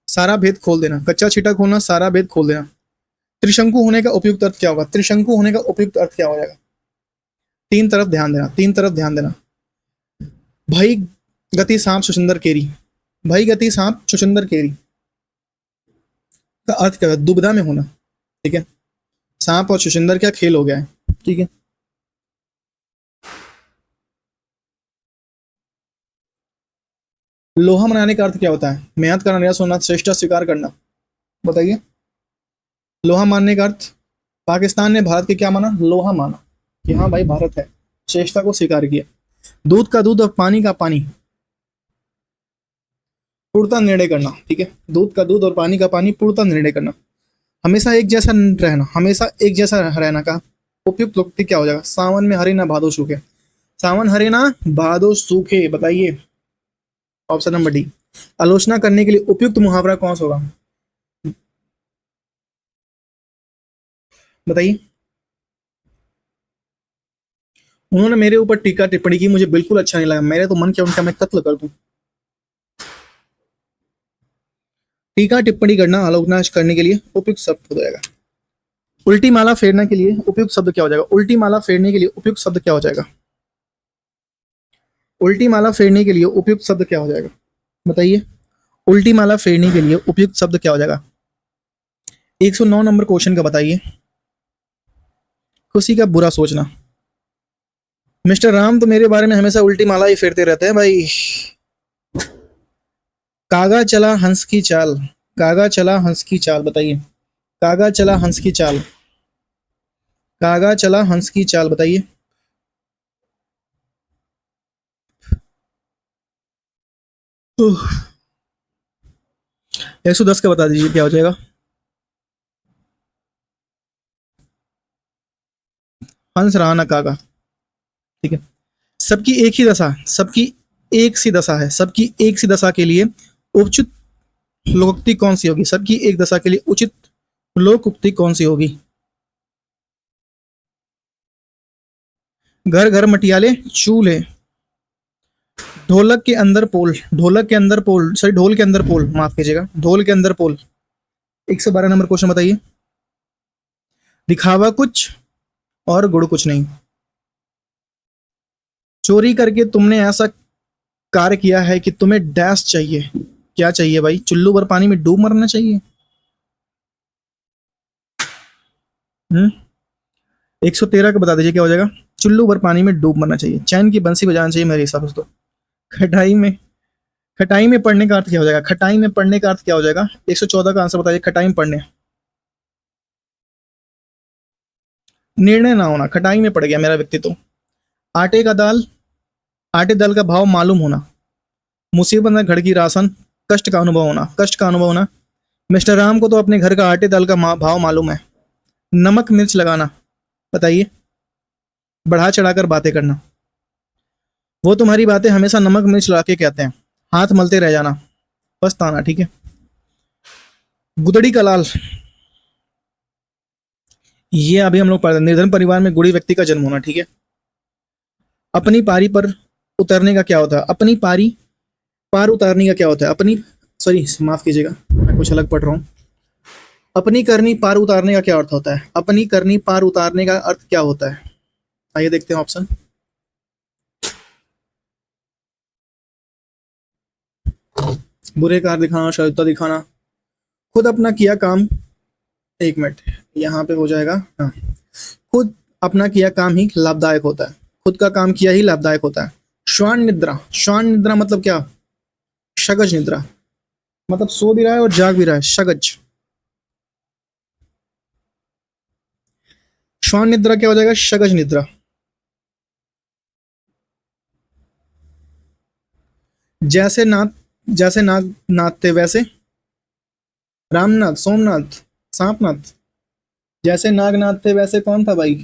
सारा भेद खोल देना, कच्चा चिट्ठा खोलना, सारा भेद खोल देना। त्रिशंकु होने का उपयुक्त अर्थ क्या होगा? त्रिशंकु होने का उपयुक्त अर्थ क्या हो जाएगा? तीन तरफ ध्यान देना, तीन तरफ ध्यान देना। भाई गति सांप सुचंदर केरी, भाई गति सांप सुचंदर केरी का अर्थ क्या है? दुविधा में होना, ठीक है। सांप और सुचंदर क्या खेल हो गया है, ठीक है। लोहा मनाने का अर्थ क्या होता है? मेहनत करना, निराश होना, श्रेष्ठता स्वीकार करना। बताइए लोहा मानने का अर्थ। पाकिस्तान ने भारत के क्या माना? लोहा माना कि हाँ भाई भारत है, श्रेष्ठता को स्वीकार किया। दूध का दूध और पानी का पानी, पूर्णता निर्णय करना, ठीक है। दूध का दूध और पानी का पानी, पूर्णता निर्णय करना। हमेशा एक जैसा रहना, हमेशा एक जैसा रहना का उपयुक्त उक्ति क्या हो जाएगा? सावन में हरे ना भादो सूखे, सावन हरे ना भादो सूखे। बताइए ऑप्शन नंबर डी। आलोचना करने के लिए उपयुक्त मुहावरा कौन सा होगा? बताइए। उन्होंने मेरे ऊपर टीका टिप्पणी की, मुझे बिल्कुल अच्छा नहीं लगा। मेरे तो मन किया उनका मैं कत्ल कर दूं। टीका टिप्पणी करना आलोचना करने के लिए उपयुक्त शब्द हो जाएगा। उल्टी माला फेरने के लिए उपयुक्त शब्द क्या हो जाएगा? उल्टी माला फेरने के लिए उपयुक्त शब्द क्या हो जाएगा? उल्टी माला फेरने के लिए उपयुक्त शब्द क्या हो जाएगा? बताइए। उल्टी माला फेरने के लिए उपयुक्त शब्द क्या हो जाएगा? 109 नंबर क्वेश्चन का बताइए। खुशी का बुरा सोचना। मिस्टर राम तो मेरे बारे में हमेशा उल्टी माला ही फेरते रहते हैं भाई। कागा चला हंस की चाल। कागा चला हंस की चाल बताइए। कागा चला हंस की चाल। कागा चला हंस की चाल बताइए। 110 का बता दीजिए क्या हो जाएगा? हंस रहा ना कागा। ठीक है। सबकी एक ही दशा, सबकी एक सी दशा है, सबकी एक सी दशा के लिए उचित लोकोक्ति कौन सी होगी? सबकी एक दशा के लिए उचित लोकोक्ति कौन सी होगी? घर घर मटियाले चूल्हे, ढोलक के अंदर पोल, ढोलक के अंदर पोल, सॉरी ढोल के अंदर पोल, माफ कीजिएगा, ढोल के अंदर पोल। 112 नंबर क्वेश्चन बताइए। दिखावा कुछ और गुड़ कुछ नहीं। चोरी करके तुमने ऐसा कार्य किया है कि तुम्हें डैश चाहिए। क्या चाहिए भाई? चुल्लू भर पानी में डूब मरना चाहिए। 113 का बता दीजिए क्या हो जाएगा? चुल्लू भर पानी में डूब मरना चाहिए, चैन की बंसी बजाना चाहिए मेरे हिसाब से तो। खटाई में, खटाई में पढ़ने का अर्थ क्या हो जाएगा? खटाई में पढ़ने का अर्थ क्या हो जाएगा? 114 का आंसर बताइए। खटाई में पढ़ने, निर्णय ना होना, खटाई में पड़ गया मेरा व्यक्तित्व। आटे का दाल, आटे दाल का भाव मालूम होना, मुसीबत में घर की राशन, कष्ट का अनुभव होना, कष्ट का अनुभव होना। मिस्टर राम को तो अपने घर का आटे दाल का भाव मालूम है। नमक मिर्च लगाना बताइए। बढ़ा चढ़ाकर बातें करना, वो तुम्हारी बातें हमेशा नमक मिर्च लगा के कहते हैं। हाथ मलते रह जाना, पछताना। ठीक है। गुदड़ी का लाल, ये अभी हम लोग पढ़ते हैं। निर्धन परिवार में गुड़ी व्यक्ति का जन्म होना। ठीक है। अपनी पारी पर उतरने का क्या होता है? अपनी पारी पार उतारने का क्या होता है? अपनी, सॉरी माफ कीजिएगा मैं कुछ अलग पढ़ रहा हूँ। अपनी करनी पार उतारने का क्या अर्थ होता है? अपनी करनी पार उतारने का अर्थ क्या होता है? आइए देखते हैं ऑप्शन। बुरे कार्य दिखाना, शत्रुता दिखाना, खुद अपना किया काम, एक मिनट यहाँ पे हो जाएगा। हाँ, खुद अपना किया काम ही लाभदायक होता है, खुद का काम किया ही लाभदायक होता है। श्वान निद्रा, श्वान निद्रा मतलब क्या? शगज निद्रा, मतलब सो भी रहा है और जाग भी रहा है, शगज। श्वान निद्रा क्या हो जाएगा? शगज निद्रा। जैसे नाथ, जैसे नाग नाथते वैसे, रामनाथ, सोमनाथ, सांपनाथ। जैसे नागनाथ थे वैसे कौन था भाई?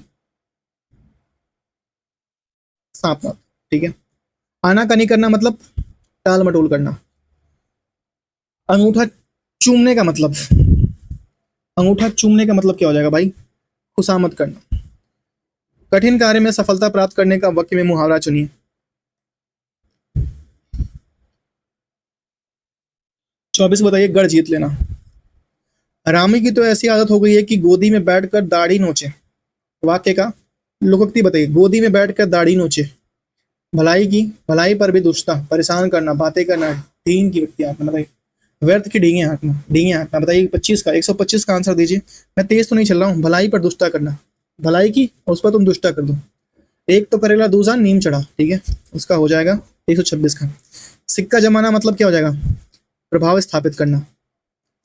सांपनाथ। ठीक है। आनाकानी करना मतलब टाल मटोल करना। अंगूठा चूमने का मतलब, अंगूठा चूमने का मतलब क्या हो जाएगा भाई? खुशामद करना। कठिन कार्य में सफलता प्राप्त करने का वाक्य में मुहावरा चुनिए। 24 बताइए। गढ़ जीत लेना। रामी की तो ऐसी आदत हो गई है कि गोदी में बैठकर दाढ़ी नोचे। वाक्य का लोकोक्ति बताइए। गोदी में बैठकर दाढ़ी नोचे। भलाई की, भलाई पर भी दुष्टता, परेशान करना, बातें करना, डींग की व्यक्ति हाथ में बताइए। व्यर्थ की डींगे हाँकना, डींगे हाँकना बताइए। 25 का, 125 का आंसर दीजिए। मैं तेज तो नहीं चल रहा हूँ। भलाई पर दुष्टता करना, भलाई की और उस पर तुम दुष्टता कर दो। एक तो करेला दूसरा नीम चढ़ा। ठीक है। उसका हो जाएगा 126 का। सिक्का जमाना मतलब क्या हो जाएगा? प्रभाव स्थापित करना,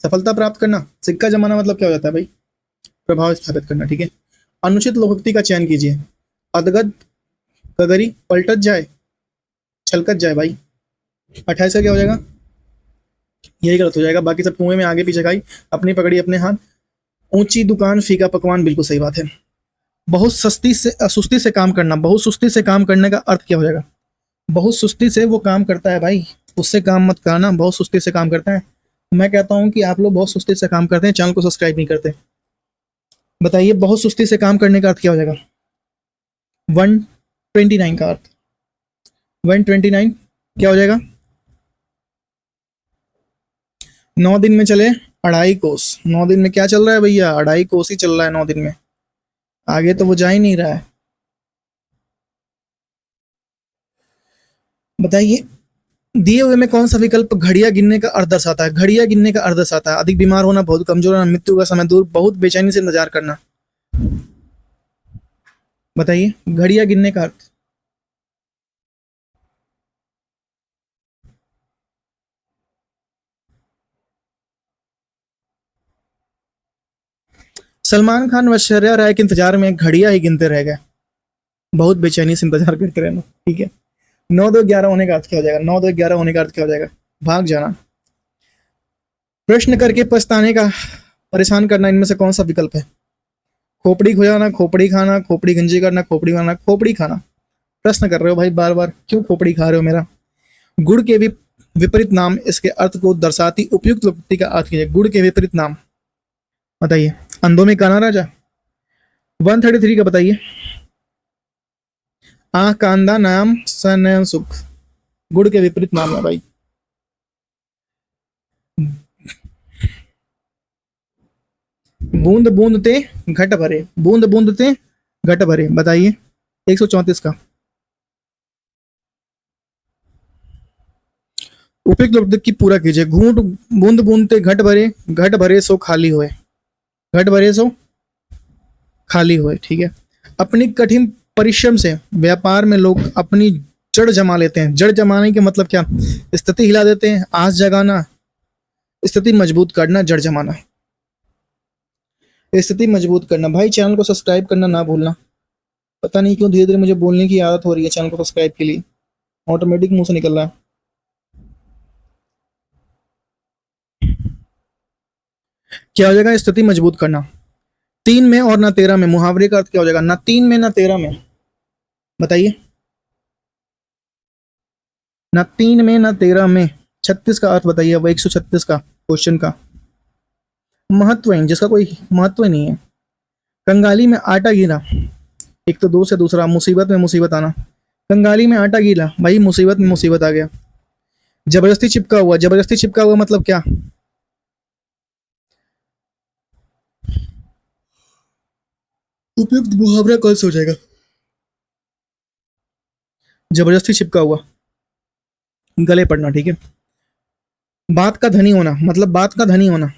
सफलता प्राप्त करना। सिक्का जमाना मतलब क्या हो जाता है भाई? प्रभाव स्थापित करना। ठीक है। अनुचित लोकोक्ति का चयन कीजिए। अदगत, कगरी, पलटत जाए, छलकत जाए भाई। 28 का क्या हो जाएगा? यही गलत हो जाएगा, बाकी सब कुएं में आगे पीछे खाई, अपनी पकड़ी अपने हाथ। ऊंची दुकान फीका पकवान, बिल्कुल सही बात है। बहुत सस्ती से, सुस्ती से काम करना, बहुत सुस्ती से काम करने का अर्थ क्या हो जाएगा? बहुत सुस्ती से वो काम करता है भाई, उससे काम मत करना, बहुत सुस्ती से काम करता है। मैं कहता हूँ कि आप लोग बहुत सुस्ती से काम करते हैं, चैनल को सब्सक्राइब नहीं करते। बताइए बहुत सुस्ती से काम करने का अर्थ क्या हो जाएगा? 120 129 का अर्थ, 129 क्या हो जाएगा? 9 दिन में चले 2.5 कोस। 9 दिन में क्या चल रहा है भैया? 2.5 कोस ही चल रहा है 9 दिन में, आगे तो वो जा ही नहीं रहा है। बताइए, दिए हुए में कौन सा विकल्प घड़ियां गिनने का अर्थ दर्शाता है? घड़ियां गिनने का अर्थ दर्शाता है अधिक बीमार होना, बहुत कमजोर होना, मृत्यु का समय दूर, बहुत बेचैनी से इंतजार करना। बताइए, घड़ियां गिनने का अर्थ। सलमान खान व ऐश्वर्या राय के इंतजार में घड़ियां ही गिनते रह गए, बहुत बेचैनी से इंतजार करते रहना। ठीक है, 9 2 11 होने का अर्थ क्या हो जाएगा? 9 2 11 होने का अर्थ क्या हो जाएगा? भाग जाना। प्रश्न करके पछताने का, परेशान करना, इनमें से कौन सा विकल्प है? खोपड़ी खो जाना, खोपड़ी खाना, खोपड़ी गंजी करना, खोपड़ी मारना, खोपड़ी खाना। प्रश्न कर रहे हो भाई बार बार, क्यों खोपड़ी खा रहे हो मेरा? गुड़ के विपरीत नाम इसके अर्थ को दर्शाती उपयुक्त विभक्ति का अर्थ कीजिए। गुड़ के विपरीत नाम बताइए। अंधों में काना राजा। 133 का बताइए। आंख का अंधा, नाम सनयन सुख। गुड़ के विपरीत नाम है भाई। बूंद बूंद ते घट भरे, बूंद बूंद ते घट भरे। बताइए 134 का। उपयुक्त विभक्ति की पूरा कीजिए। घूंट, बूंद बूंद ते घट भरे सो खाली होए। घट भरे सो खाली होए, ठीक है। अपनी कठिन परिश्रम से व्यापार में लोग अपनी जड़ जमा लेते हैं। जड़ जमाने के मतलब क्या? स्थिति हिला देते हैं, आस जगाना, स्थिति मजबूत करना, जड़ जमाना, स्थिति मजबूत करना। भाई चैनल को सब्सक्राइब करना ना भूलना। पता नहीं क्यों धीरे धीरे मुझे बोलने की आदत हो रही है चैनल को सब्सक्राइब के लिए, ऑटोमेटिक मुंह से निकल रहा है। क्या हो जाएगा? स्थिति मजबूत करना। 3 में और ना 13 में, मुहावरे का अर्थ क्या हो जाएगा? ना 3 में ना 13 में। बताइए, ना 3 में ना 13 में। 36 का अर्थ बताइए, अब 136 का क्वेश्चन का। महत्वहीन, जिसका कोई महत्व ही नहीं है। कंगाली में आटा गिरा, एक तो दो से दूसरा, मुसीबत में मुसीबत आना। कंगाली में आटा गीला, भाई मुसीबत में मुसीबत आ गया। जबरदस्ती चिपका हुआ, जबरदस्ती चिपका हुआ मतलब क्या? उपयुक्त मुहावरा कौन सा हो जाएगा? जबरदस्ती चिपका हुआ, गले पड़ना, ठीक है। बात का धनी होना मतलब बात का धनी होना।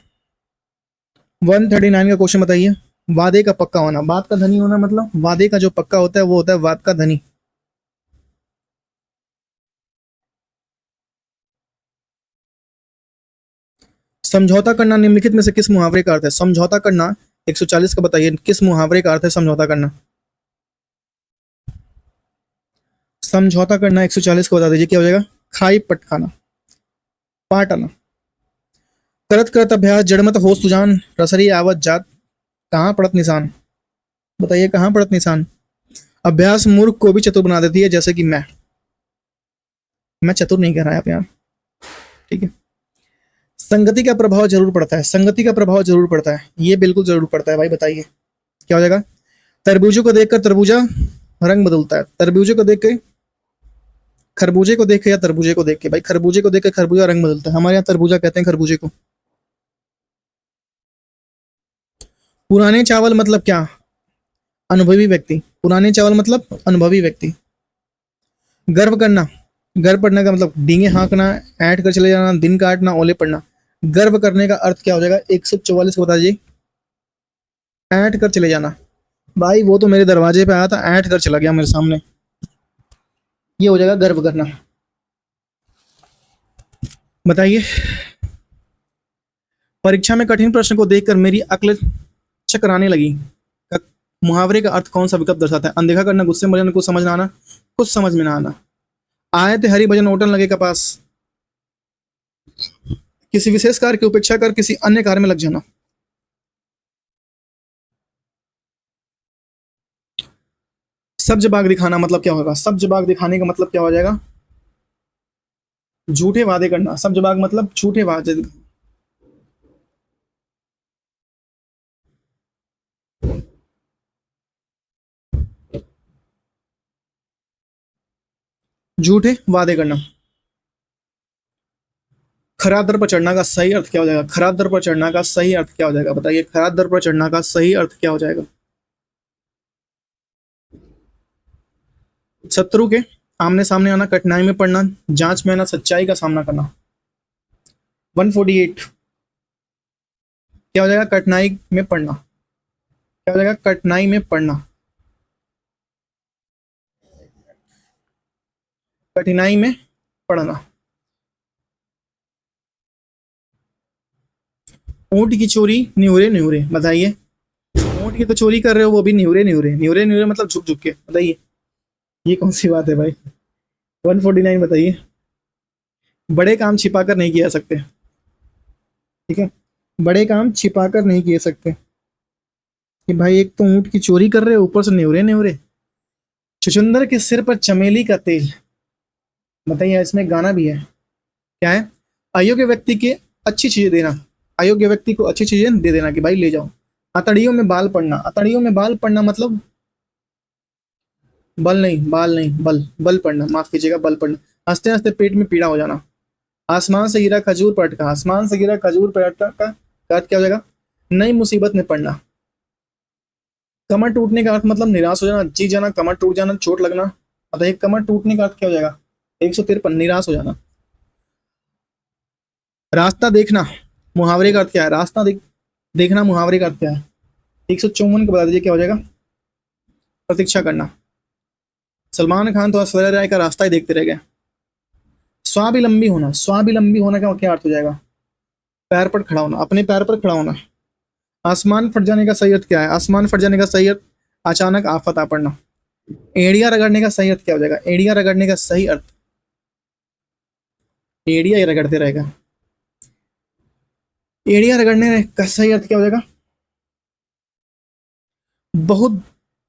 139 का क्वेश्चन बताइए। वादे का पक्का होना, बात का धनी होना मतलब वादे का जो पक्का होता है वो होता है बात का धनी। समझौता करना निम्नलिखित में से किस मुहावरे का अर्थ है? समझौता करना 140 का बताइए, किस मुहावरे का अर्थ है समझौता करना? समझौता करना 140 को बता दीजिए क्या हो जाएगा? खाई पट खाना, पाट आना। करत करत अभ्यास जड़मत होश तुजान, रसरी आवत जात, कहाँ पड़त निशान। बताइए कहाँ पड़त निशान। अभ्यास मूर्ख को भी चतुर बना देती है, जैसे कि मैं चतुर नहीं कह रहा है आप यहाँ, ठीक है। संगति का प्रभाव जरूर पड़ता है, संगति का प्रभाव जरूर पड़ता है, ये बिल्कुल जरूर पड़ता है भाई। बताइए क्या हो जाएगा? तरबूजों को देखकर तरबूजा रंग बदलता है। तरबूजे को देख के, खरबूजे को देख के या तरबूजे को देख के? भाई खरबूजे को देख के खरबूजा रंग बदलता है, हमारे यहाँ तरबूजा कहते हैं खरबूजे को। पुराने चावल मतलब क्या? अनुभवी व्यक्ति। पुराने चावल मतलब अनुभवी व्यक्ति। गर्व करना, गर्व पड़ने का मतलब डींगे हाँकना, ऐंठ कर चले जाना, दिन काटना, ओले पड़ना। गर्व करने का अर्थ क्या हो जाएगा? 144 को बता दीजिए। ऐंठ कर चले जाना, भाई वो तो मेरे दरवाजे पे आया था, ऐंठ कर चला गया मेरे सामने, ये हो जाएगा गर्व करना। बताइए, परीक्षा में कठिन प्रश्न को देखकर मेरी अक्ल चकराने लगी, मुहावरे का अर्थ कौन सा विकल्प दर्शाता है? अनदेखा करना, गुस्से में जाना, कुछ समझ ना आना, कुछ समझ में ना आना। आए थे हरि भजन होटल लगे कपास, किसी विशेष कार्य की उपेक्षा कर किसी अन्य कार्य में लग जाना। सब्ज बाग दिखाना मतलब क्या होगा? सब्ज बाग दिखाने का मतलब क्या हो जाएगा? झूठे वादे करना। सब्ज बाग मतलब झूठे वादे। झूठे वादे करना। खराब दर पर चढ़ना का सही अर्थ क्या हो जाएगा? खराब दर पर चढ़ना का सही अर्थ क्या हो जाएगा? बताइए, खराब दर पर चढ़ना का सही अर्थ क्या हो जाएगा? शत्रु के आमने सामने आना, कठिनाई में पड़ना, जांच में आना, सच्चाई का सामना करना। 148 क्या हो जाएगा? कठिनाई में पड़ना। क्या हो जाएगा? कठिनाई में पड़ना। कठिनाई में पड़ना। ऊंट की चोरी निहुरे निहुरे, बताइए। ऊंट की तो चोरी कर रहे हो, वो भी निहुरे निहुरे। निहुरे निहुरे मतलब झुक झुक के, बताइए ये कौन सी बात है भाई? 149 बताइए। बड़े काम छिपा कर नहीं किया जा सकते, ठीक है? बड़े काम छिपा कर नहीं किए सकते। कि भाई एक तो ऊंट की चोरी कर रहे हो, ऊपर से निहुरे निहुरे। छुछुंदर के सिर पर चमेली का तेल, बताइए। इसमें गाना भी है, क्या है? अयोग्य व्यक्ति के अच्छी चीजें देना, अयोग्य व्यक्ति को अच्छी चीजें दे देना कि भाई ले जाओ। अतड़ियों में बाल पड़ना, अतड़ियों में बाल पड़ना मतलब बल नहीं, बाल नहीं, बल, बल पड़ना, माफ कीजिएगा, बल पड़ना। हंसते हंसते पेट में पीड़ा हो जाना। आसमान से गिरा खजूर पर अटका, आसमान से गिरा खजूर पर अटका का अर्थ क्या हो जाएगा? नई मुसीबत में पड़ना। कमर टूटने का अर्थ मतलब निराश हो जाना, जी जाना, कमर टूट जाना, चोट लगना। बताइए कमर टूटने का अर्थ क्या हो जाएगा? 153 निराश हो जाना। रास्ता देखना मुहावरे का अर्थ क्या है? रास्ता देखना मुहावरे का अर्थ क्या है? 154 को बता दीजिए क्या हो जाएगा? प्रतीक्षा करना। सलमान खान तो ऐश्वर्या राय का रास्ता ही देखते रह गए। स्वावलंबी होना, स्वावलंबी होने का क्या अर्थ हो जाएगा? पैर पर खड़ा होना, अपने पैर पर खड़ा होना। आसमान फट जाने का सही अर्थ क्या है? आसमान फट जाने का सही अर्थ अचानक आफत आ पड़ना। एड़िया रगड़ने का सही अर्थ क्या हो जाएगा? एड़िया रगड़ने का सही अर्थ, एड़िया ही रगड़ते रहेगा। एड़िया रगड़ने का सही अर्थ क्या हो जाएगा? बहुत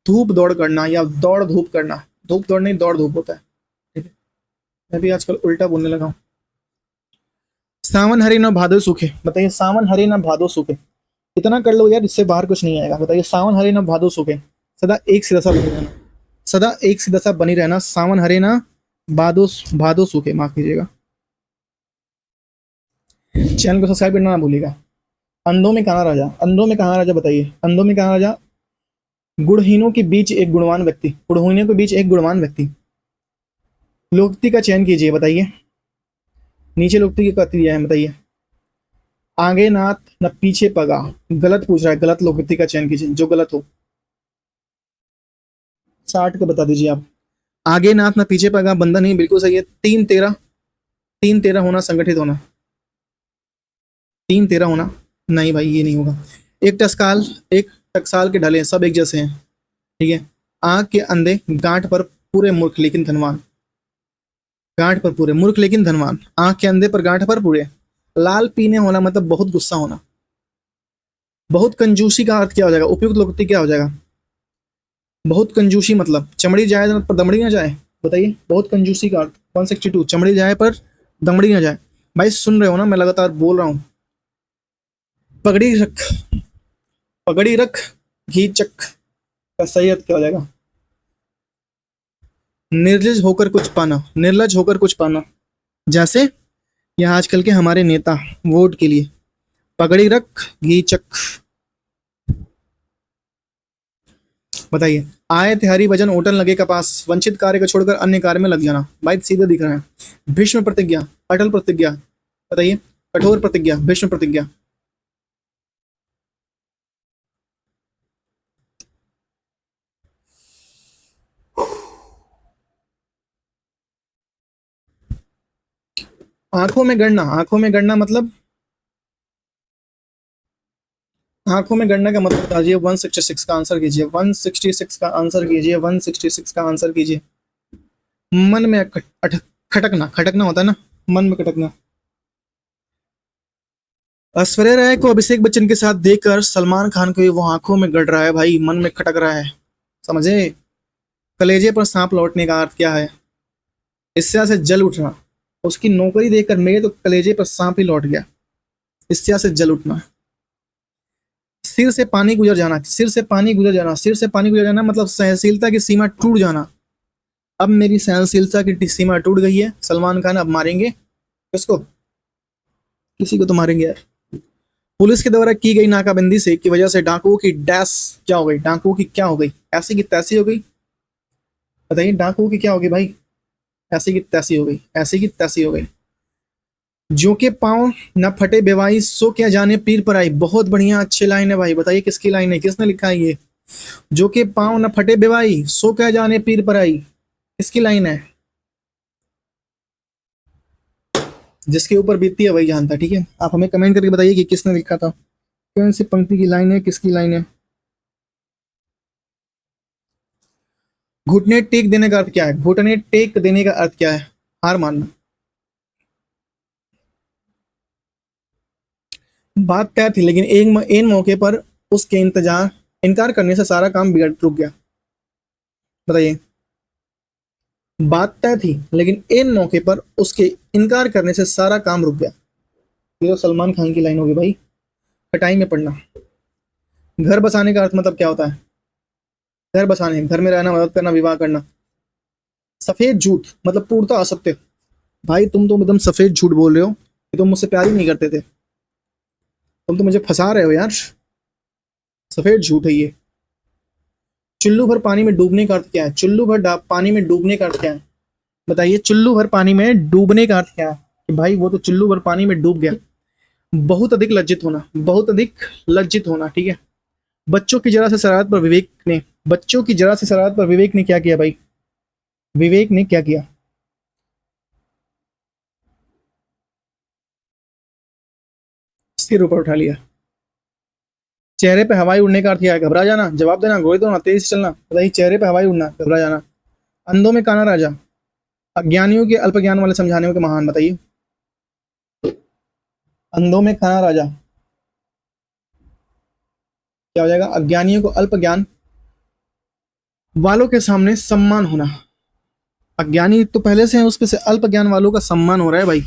धूप दौड़ करना या दौड़ धूप करना। धूप दौड़ नहीं, दौड़ धूप होता है, ठीक है? मैं भी आजकल उल्टा बोलने लगा हूँ। सावन हरे ना भादो सूखे, बताइए सावन हरे ना भादो सूखे। इतना कर लो यार, इससे बाहर कुछ नहीं आएगा। बताइए सावन हरे ना भादो सूखे। सदा एक सी दशा बनी रहना, सदा एक सी दशा बनी रहना। सावन हरे ना भादो भादो सूखे, माफ कीजिएगा। चैनल को सब्सक्राइब करना ना भूलिएगा। अंधों में कहाँ राजा, अंधों में कहाँ राजा, बताइए अंधों में कहाँ राजा? गुणहीनों के बीच एक गुणवान व्यक्ति, गुणहीनों के बीच एक गुणवान व्यक्ति। लोकती का चयन कीजिए, बताइए। नीचे लोकती की कथी दिया है, बताइए। आगे नाथ न पीछे पगा, गलत पूछ रहा है, गलत लोकती का चयन कीजिए जो गलत हो। 60 का बता दीजिए आप। आगे नाथ न पीछे पगा, बंधन ही बिल्कुल सही है। 3-13, 3-13 होना, संगठित होना। 3-13 होना, नहीं भाई ये नहीं होगा। एक टकसाल, एक टकसाल के ढले सब एक जैसे हैं, ठीक है? आंख के अंधे, गांठ पर पूरे मूर्ख लेकिन धनवान। गांठ पर पूरे मूर्ख लेकिन धनवान, आंख के अंधे पर गांठ पर पूरे। लाल पीने होना मतलब बहुत गुस्सा होना। बहुत कंजूसी का अर्थ क्या हो जाएगा? उपयुक्त लोकोक्ति क्या हो जाएगा? बहुत कंजूसी मतलब चमड़ी जाए पर दमड़ी ना जाए, बताइए। बहुत कंजूसी का अर्थ 162, चमड़ी जाए पर दमड़ी ना जाए। भाई सुन रहे हो ना, मैं लगातार बोल रहा हूँ। पगड़ी रख, पगड़ी रख घी चक का सही अर्थ क्या हो जाएगा? निर्लज होकर कुछ पाना, निर्लज होकर कुछ पाना। जैसे यह आजकल के हमारे नेता वोट के लिए, पगड़ी रख घी चक। बताइए। आए थे हरि भजन होटल लगे कपास, वंचित कार्य को छोड़कर अन्य कार्य में लग जाना। भाई सीधे दिख रहा है। भीष्म प्रतिज्ञा, अटल प्रतिज्ञा, बताइए। कठोर प्रतिज्ञा, भीष्म प्रतिज्ञा। आंखों में गणना, आंखों में गणना मतलब, आंखों में गणना का मतलब बताइए। 166 का आंसर कीजिए, 166 का आंसर कीजिए, 166 का आंसर कीजिए। मन में खटकना, खटकना होता है ना, मन में खटकना। ऐश्वर्या राय को अभिषेक बच्चन के साथ देखकर सलमान खान को वो आंखों में गड़ रहा है भाई, मन में खटक रहा है, समझे? कलेजे पर सांप लौटने का अर्थ क्या है? इससे से जल उठना। उसकी नौकरी देखकर मेरे तो कलेजे पर सांप ही लौट गया। इससे से जल उठना। सिर से पानी गुजर जाना, सिर से पानी गुजर जाना, सिर से पानी गुजर जाना मतलब सहनशीलता की सीमा टूट जाना। अब मेरी सहनशीलता की सीमा टूट गई है, सलमान खान अब मारेंगे किसको, किसी को तो मारेंगे यार। पुलिस के द्वारा की गई नाकाबंदी से की वजह से डाकुओं की डैश क्या हो गई, डाकुओं की क्या हो गई, ऐसी की तैसी हो गई। बताइए डाकुओं की क्या होगी भाई, ऐसी की तैसी हो गई, ऐसी की तैसी हो गई। जो के पांव न फटे बेवाई सो क्या जाने पीर पर आई, बहुत बढ़िया अच्छी लाइन है भाई। बताइए किसकी लाइन है, किसने लिखा है ये। जो के पांव न फटे बेवाई सो क्या जाने पीर पर आई, किसकी लाइन है। जिसके ऊपर बीतती है वही जानता है, ठीक है। आप हमें कमेंट करके बताइए कि किसने लिखा था, कौन सी पंक्ति की लाइन है, किसकी लाइन है। घुटने टेक देने का अर्थ क्या है, घुटने टेक देने का अर्थ क्या है, हार मानना। बात तय थी लेकिन एक इन मौके पर उसके इंतजार इनकार करने से सारा काम बिगड़ रुक गया। बताइए बात तय थी लेकिन इन मौके पर उसके इनकार करने से सारा काम रुक गया। ये तो सलमान खान की लाइन होगी भाई, कटाई में पड़ना। घर बसाने का अर्थ मतलब क्या होता है, घर बसाने, घर में रहना, मदद करना, विवाह करना। सफेद झूठ मतलब पूर्णतः असत्य। भाई तुम तो एकदम सफेद झूठ बोल रहे हो कि तुम मुझसे प्यार ही नहीं करते थे, तुम तो मुझे फंसा रहे हो यार, सफेद झूठ है ये। चुल्लू भर पानी में डूबने का अर्थ क्या है, चुल्लू भर पानी में डूबने का अर्थ क्या है। बताइए चुल्लू भर पानी में डूबने का अर्थ क्या है, कि भाई वो तो चुल्लू भर पानी में डूब गया। बहुत अधिक लज्जित होना, बहुत अधिक लज्जित होना, ठीक है। बच्चों की जरा से शरारत पर विवेक ने, बच्चों की जरा से शरारत पर विवेक ने क्या किया भाई, विवेक ने क्या किया। सिर ऊपर उठा लिया। चेहरे पे हवाई उड़ने का अर्थ क्या है, घबरा जाना, जवाब देना, गोली दौड़ना, तेज से चलना। बताइए चेहरे पे हवाई उड़ना, घबरा जाना। अंधों में काना राजा, अज्ञानियों के अल्प ज्ञान वाले समझाने के महान। बताइए अंधों में काना राजा क्या हो जाएगा, अज्ञानियों को अल्प ज्ञान वालों के सामने सम्मान होना। अज्ञानी तो पहले से है, उसपे से अल्प ज्ञान वालों का सम्मान हो रहा है भाई।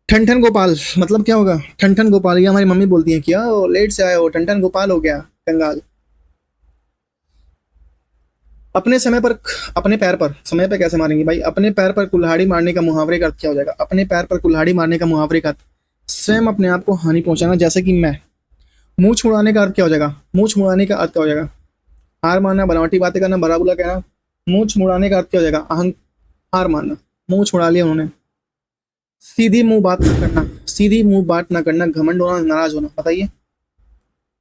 ठन गोपाल मतलब क्या होगा, ठन गोपाल, ये हमारी मम्मी बोलती है क्या लेट से आए हो, ठन गोपाल हो गया कंगाल। अपने समय पर, अपने पैर पर, समय पे कैसे मारेंगे भाई, अपने पैर पर कुल्हाड़ी मारने का मुहावरे का अर्थ क्या हो जाएगा, अपने पैर पर कुल्हाड़ी मारने का मुहावरे का अर्थ स्वयं अपने आप को हानि पहुंचाना, जैसे कि मैं। मुंह छुड़ाने का अर्थ क्या हो जाएगा, मुंह छुड़ाने का अर्थ क्या हो जाएगा, हार मानना, बनावटी बातें करना, बड़ा बुरा कहना। मुंह छुड़ाने का अर्थ क्या हो जाएगा, अहंग, हार मानना, मुंह छुड़ा लिया उन्होंने। सीधी मुंह बात ना करना, सीधी मुंह बात ना करना, घमंड होना, नाराज होना। बताइए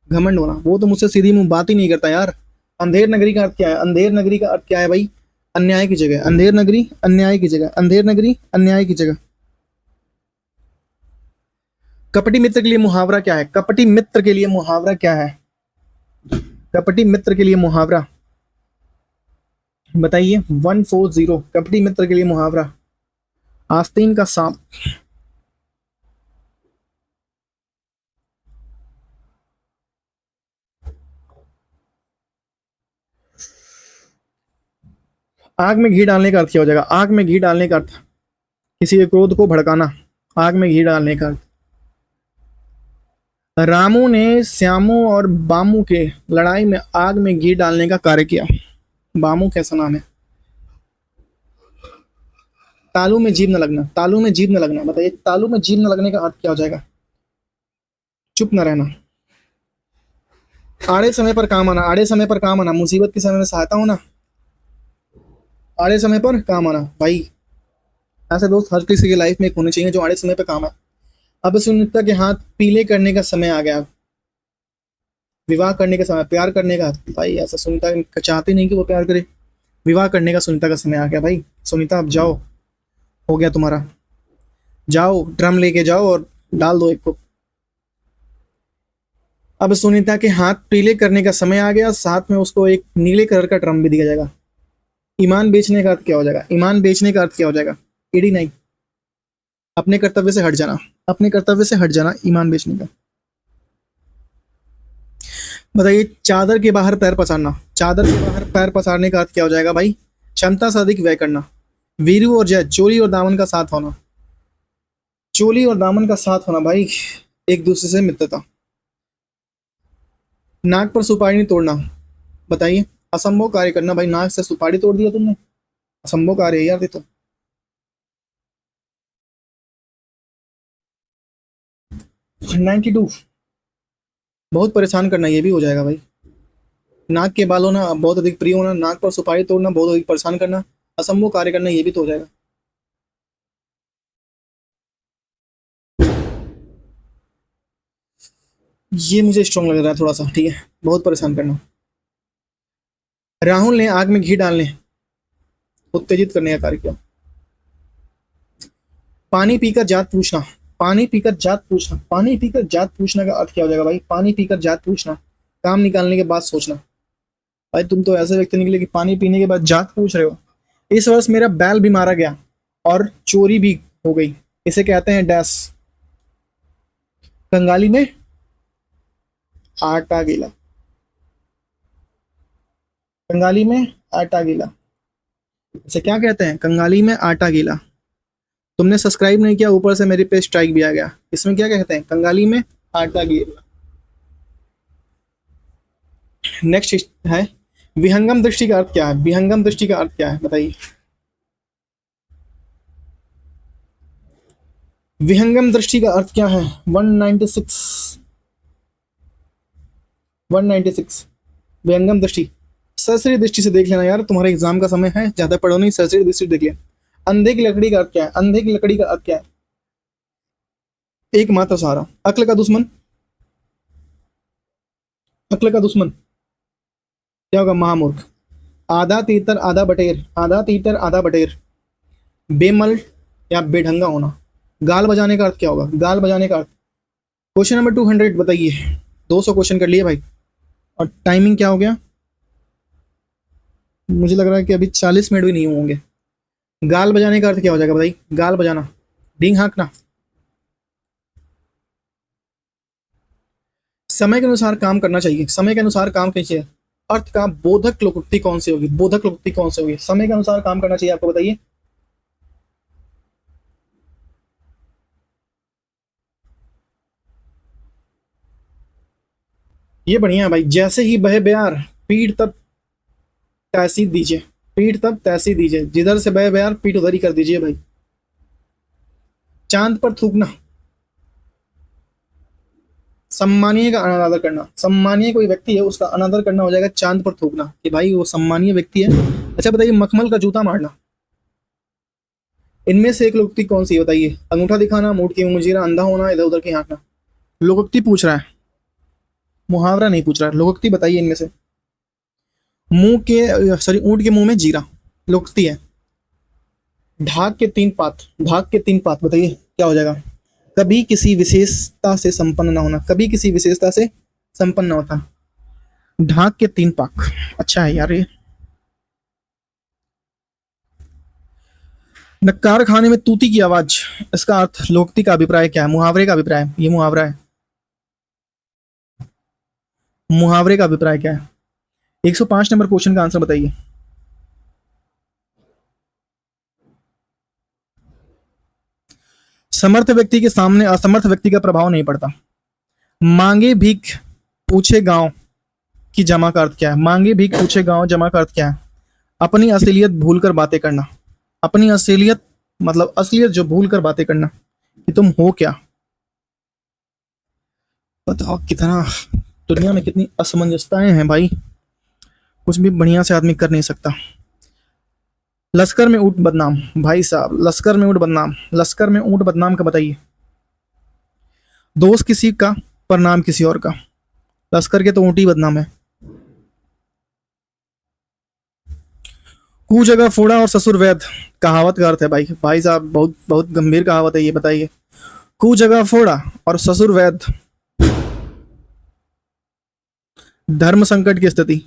घमंड होना, वो तो मुझसे सीधी मुंह बात ही नहीं करता यार। अंधेर नगरी का अर्थ क्या है, अंधेर नगरी का अर्थ क्या है भाई, अन्याय की जगह, अंधेर नगरी अन्याय की जगह, अंधेर नगरी अन्याय की जगह। कपटी मित्र के लिए मुहावरा क्या है, कपटी मित्र के लिए मुहावरा क्या है, कपटी मित्र के लिए मुहावरा बताइए 140, कपटी मित्र के लिए मुहावरा आस्तीन का सांप। आग में घी डालने का अर्थ क्या हो जाएगा, आग में घी डालने का अर्थ किसी के क्रोध को भड़काना, आग में घी डालने का अर्थ। रामू ने श्यामू और बामू के लड़ाई में आग में घी डालने का कार्य किया। बामू कैसा नाम है। तालू में जीभ न लगना, तालू में जीभ न लगना। बताइए तालू में जीभ न लगने का अर्थ क्या हो जाएगा, चुप न रहना। आड़े समय पर काम आना, आड़े समय पर काम आना, मुसीबत के समय में सहायता होना, आड़े समय पर काम आना। भाई ऐसे दोस्त हर किसी की लाइफ में एक होने चाहिए जो आड़े समय पर काम आए। अब सुनीता के हाथ पीले करने का समय आ गया, विवाह करने का समय, प्यार करने का। भाई ऐसा सुनीता चाहती नहीं कि वो प्यार करे, विवाह करने का सुनीता का समय आ गया भाई। सुनीता अब जाओ, हो गया तुम्हारा, जाओ ड्रम लेके जाओ और डाल दो एक को। अब सुनीता के हाथ पीले करने का समय आ गया, साथ में उसको एक नीले कलर का ड्रम भी दिया जाएगा। ईमान बेचने का अर्थ क्या हो जाएगा, ईमान बेचने का अर्थ क्या हो जाएगा, ईडी नहीं, अपने कर्तव्य से हट जाना, अपने कर्तव्य से हट जाना, ईमान बेचने का। बताइए चादर के बाहर पैर पसारना, चादर के बाहर पैर पसारने का अर्थ क्या हो जाएगा भाई, क्षमता से अधिक व्यय करना। वीरू और जय, चोली और दामन का साथ होना, चोली और दामन का साथ होना भाई, एक दूसरे से मित्रता। नाक पर सुपारी नहीं तोड़ना, बताइए। असंभव कार्य करना, भाई नाक से सुपारी तोड़ दिया तुमने, असंभव कार्य है यार ये तो। 92, बहुत परेशान करना, ये भी हो जाएगा भाई। नाक के बाल होना बहुत अधिक प्रिय होना, नाक पर सुपारी तोड़ना बहुत अधिक परेशान करना, असंभव कार्य करना, ये भी तो हो जाएगा। ये मुझे स्ट्रांग लग रहा है थोड़ा सा, ठीक है, बहुत परेशान करना। राहुल ने आग में घी डालने उत्तेजित करने का कार्य किया। पानी पीकर जात पूछना, पानी पीकर जात पूछना, पानी पीकर जात पूछना का अर्थ क्या हो जाएगा भाई? पानी पीकर जात पूछना, काम निकालने के बाद सोचना। भाई तुम तो ऐसे व्यक्ति निकले कि पानी पीने के बाद जात पूछ रहे हो। इस वर्ष मेरा बैल भी मारा गया और चोरी भी हो गई, इसे कहते हैं डैश। कंगाली में आटा गीला, कंगाली में आटा गीला, इसे क्या कहते हैं? कंगाली में आटा गीला। तुमने सब्सक्राइब नहीं किया, ऊपर से मेरे पे स्ट्राइक भी आ गया। इसमें क्या कहते हैं? कंगाली में आटा गीला। नेक्स्ट है विहंगम दृष्टि का अर्थ क्या है? विहंगम दृष्टि का अर्थ क्या है बताइए? विहंगम दृष्टि का अर्थ क्या है? 196, 196 विहंगम दृष्टि। सरसरी दृष्टि से देख लेना यार, तुम्हारे एग्जाम का समय है, ज्यादा पढ़ो नहीं, सरसरी दृष्टि देख लिया। अंधे की लकड़ी का अर्थ क्या है? अंधे की लकड़ी का अर्थ क्या है? एकमात्र सहारा, अक्ल का दुश्मन, अक्ल का दुश्मन क्या होगा? महामूर्ख। आधा तीतर आधा बटेर, आधा तीतर आधा बटेर, बेमल या बेढंगा होना। गाल बजाने का अर्थ क्या होगा? गाल बजाने का अर्थ। क्वेश्चन नंबर 200 बताइए। 200 क्वेश्चन कर लिए भाई, और टाइमिंग क्या हो गया? मुझे लग रहा है कि अभी 40 मिनट भी नहीं होंगे। गाल बजाने का अर्थ क्या हो जाएगा बताइए? गाल बजाना, डींग हाँकना। समय के अनुसार काम करना चाहिए, समय के अनुसार काम कीजिए। अर्थ का बोधक लोकोक्ति कौन सी होगी? बोधक लोकोक्ति कौन सी होगी? समय के अनुसार काम करना चाहिए, आपको बताइए। ये बढ़िया है भाई। जैसे ही बहे बयार पीठ तब तैसी दीजिए, पीठ तब तैसी दीजिए, जिधर से बहे बयार पीठ उधर ही कर दीजिए भाई। चांद पर थूकना, सम्मानीय का अनादर करना। सम्मानीय कोई व्यक्ति है उसका अनादर करना हो जाएगा चांद पर थूकना, कि भाई वो सम्मानीय व्यक्ति है। अच्छा बताइए, मखमल का जूता मारना, इनमें से एक लोकोक्ति कौन सी है बताइए? अंगूठा दिखाना, मूठ की मुजीरा, अंधा होना, इधर उधर की हाँकना। लोकोक्ति पूछ रहा है, मुहावरा नहीं पूछ रहा है। लोकोक्ति बताइए इनमें से। मुंह के सॉरी ऊंट के मुंह में जीरा, लोकोक्ति है। ढाक के तीन पात, ढाक के तीन पात बताइए क्या हो जाएगा? कभी किसी विशेषता से संपन्न ना होना, कभी किसी विशेषता से संपन्न ना होता। ढाक के तीन पाक, अच्छा है यार ये। नक्कार खाने में तूती की आवाज, इसका अर्थ लोकोक्ति का अभिप्राय क्या है? मुहावरे का अभिप्राय, ये मुहावरा है। मुहावरे का अभिप्राय क्या है? 105 नंबर क्वेश्चन का आंसर बताइए। समर्थ व्यक्ति के सामने असमर्थ व्यक्ति का प्रभाव नहीं पड़ता। मांगे भीख पूछे गांव की जमा का अर्थ क्या है? मांगे भीख पूछे गांव जमा का अर्थ क्या है? अपनी असलियत भूलकर बातें करना, अपनी असलियत मतलब असलियत जो भूलकर बातें करना, कि तुम हो क्या। बताओ कितना दुनिया में कितनी असमंजसताएं हैं भाई, कुछ भी बढ़िया से आदमी कर नहीं सकता। लश्कर में ऊंट बदनाम, भाई साहब लश्कर में ऊंट बदनाम, लश्कर में ऊंट बदनाम का बताइए। दोस्त किसी का पर नाम किसी और का, लश्कर के तो ऊंट ही बदनाम है। कु जगह फोड़ा और ससुर वैद, कहावत का अर्थ है भाई। भाई साहब बहुत बहुत गंभीर कहावत है ये, बताइए। कु जगह फोड़ा और ससुर वैद, धर्म संकट की स्थिति।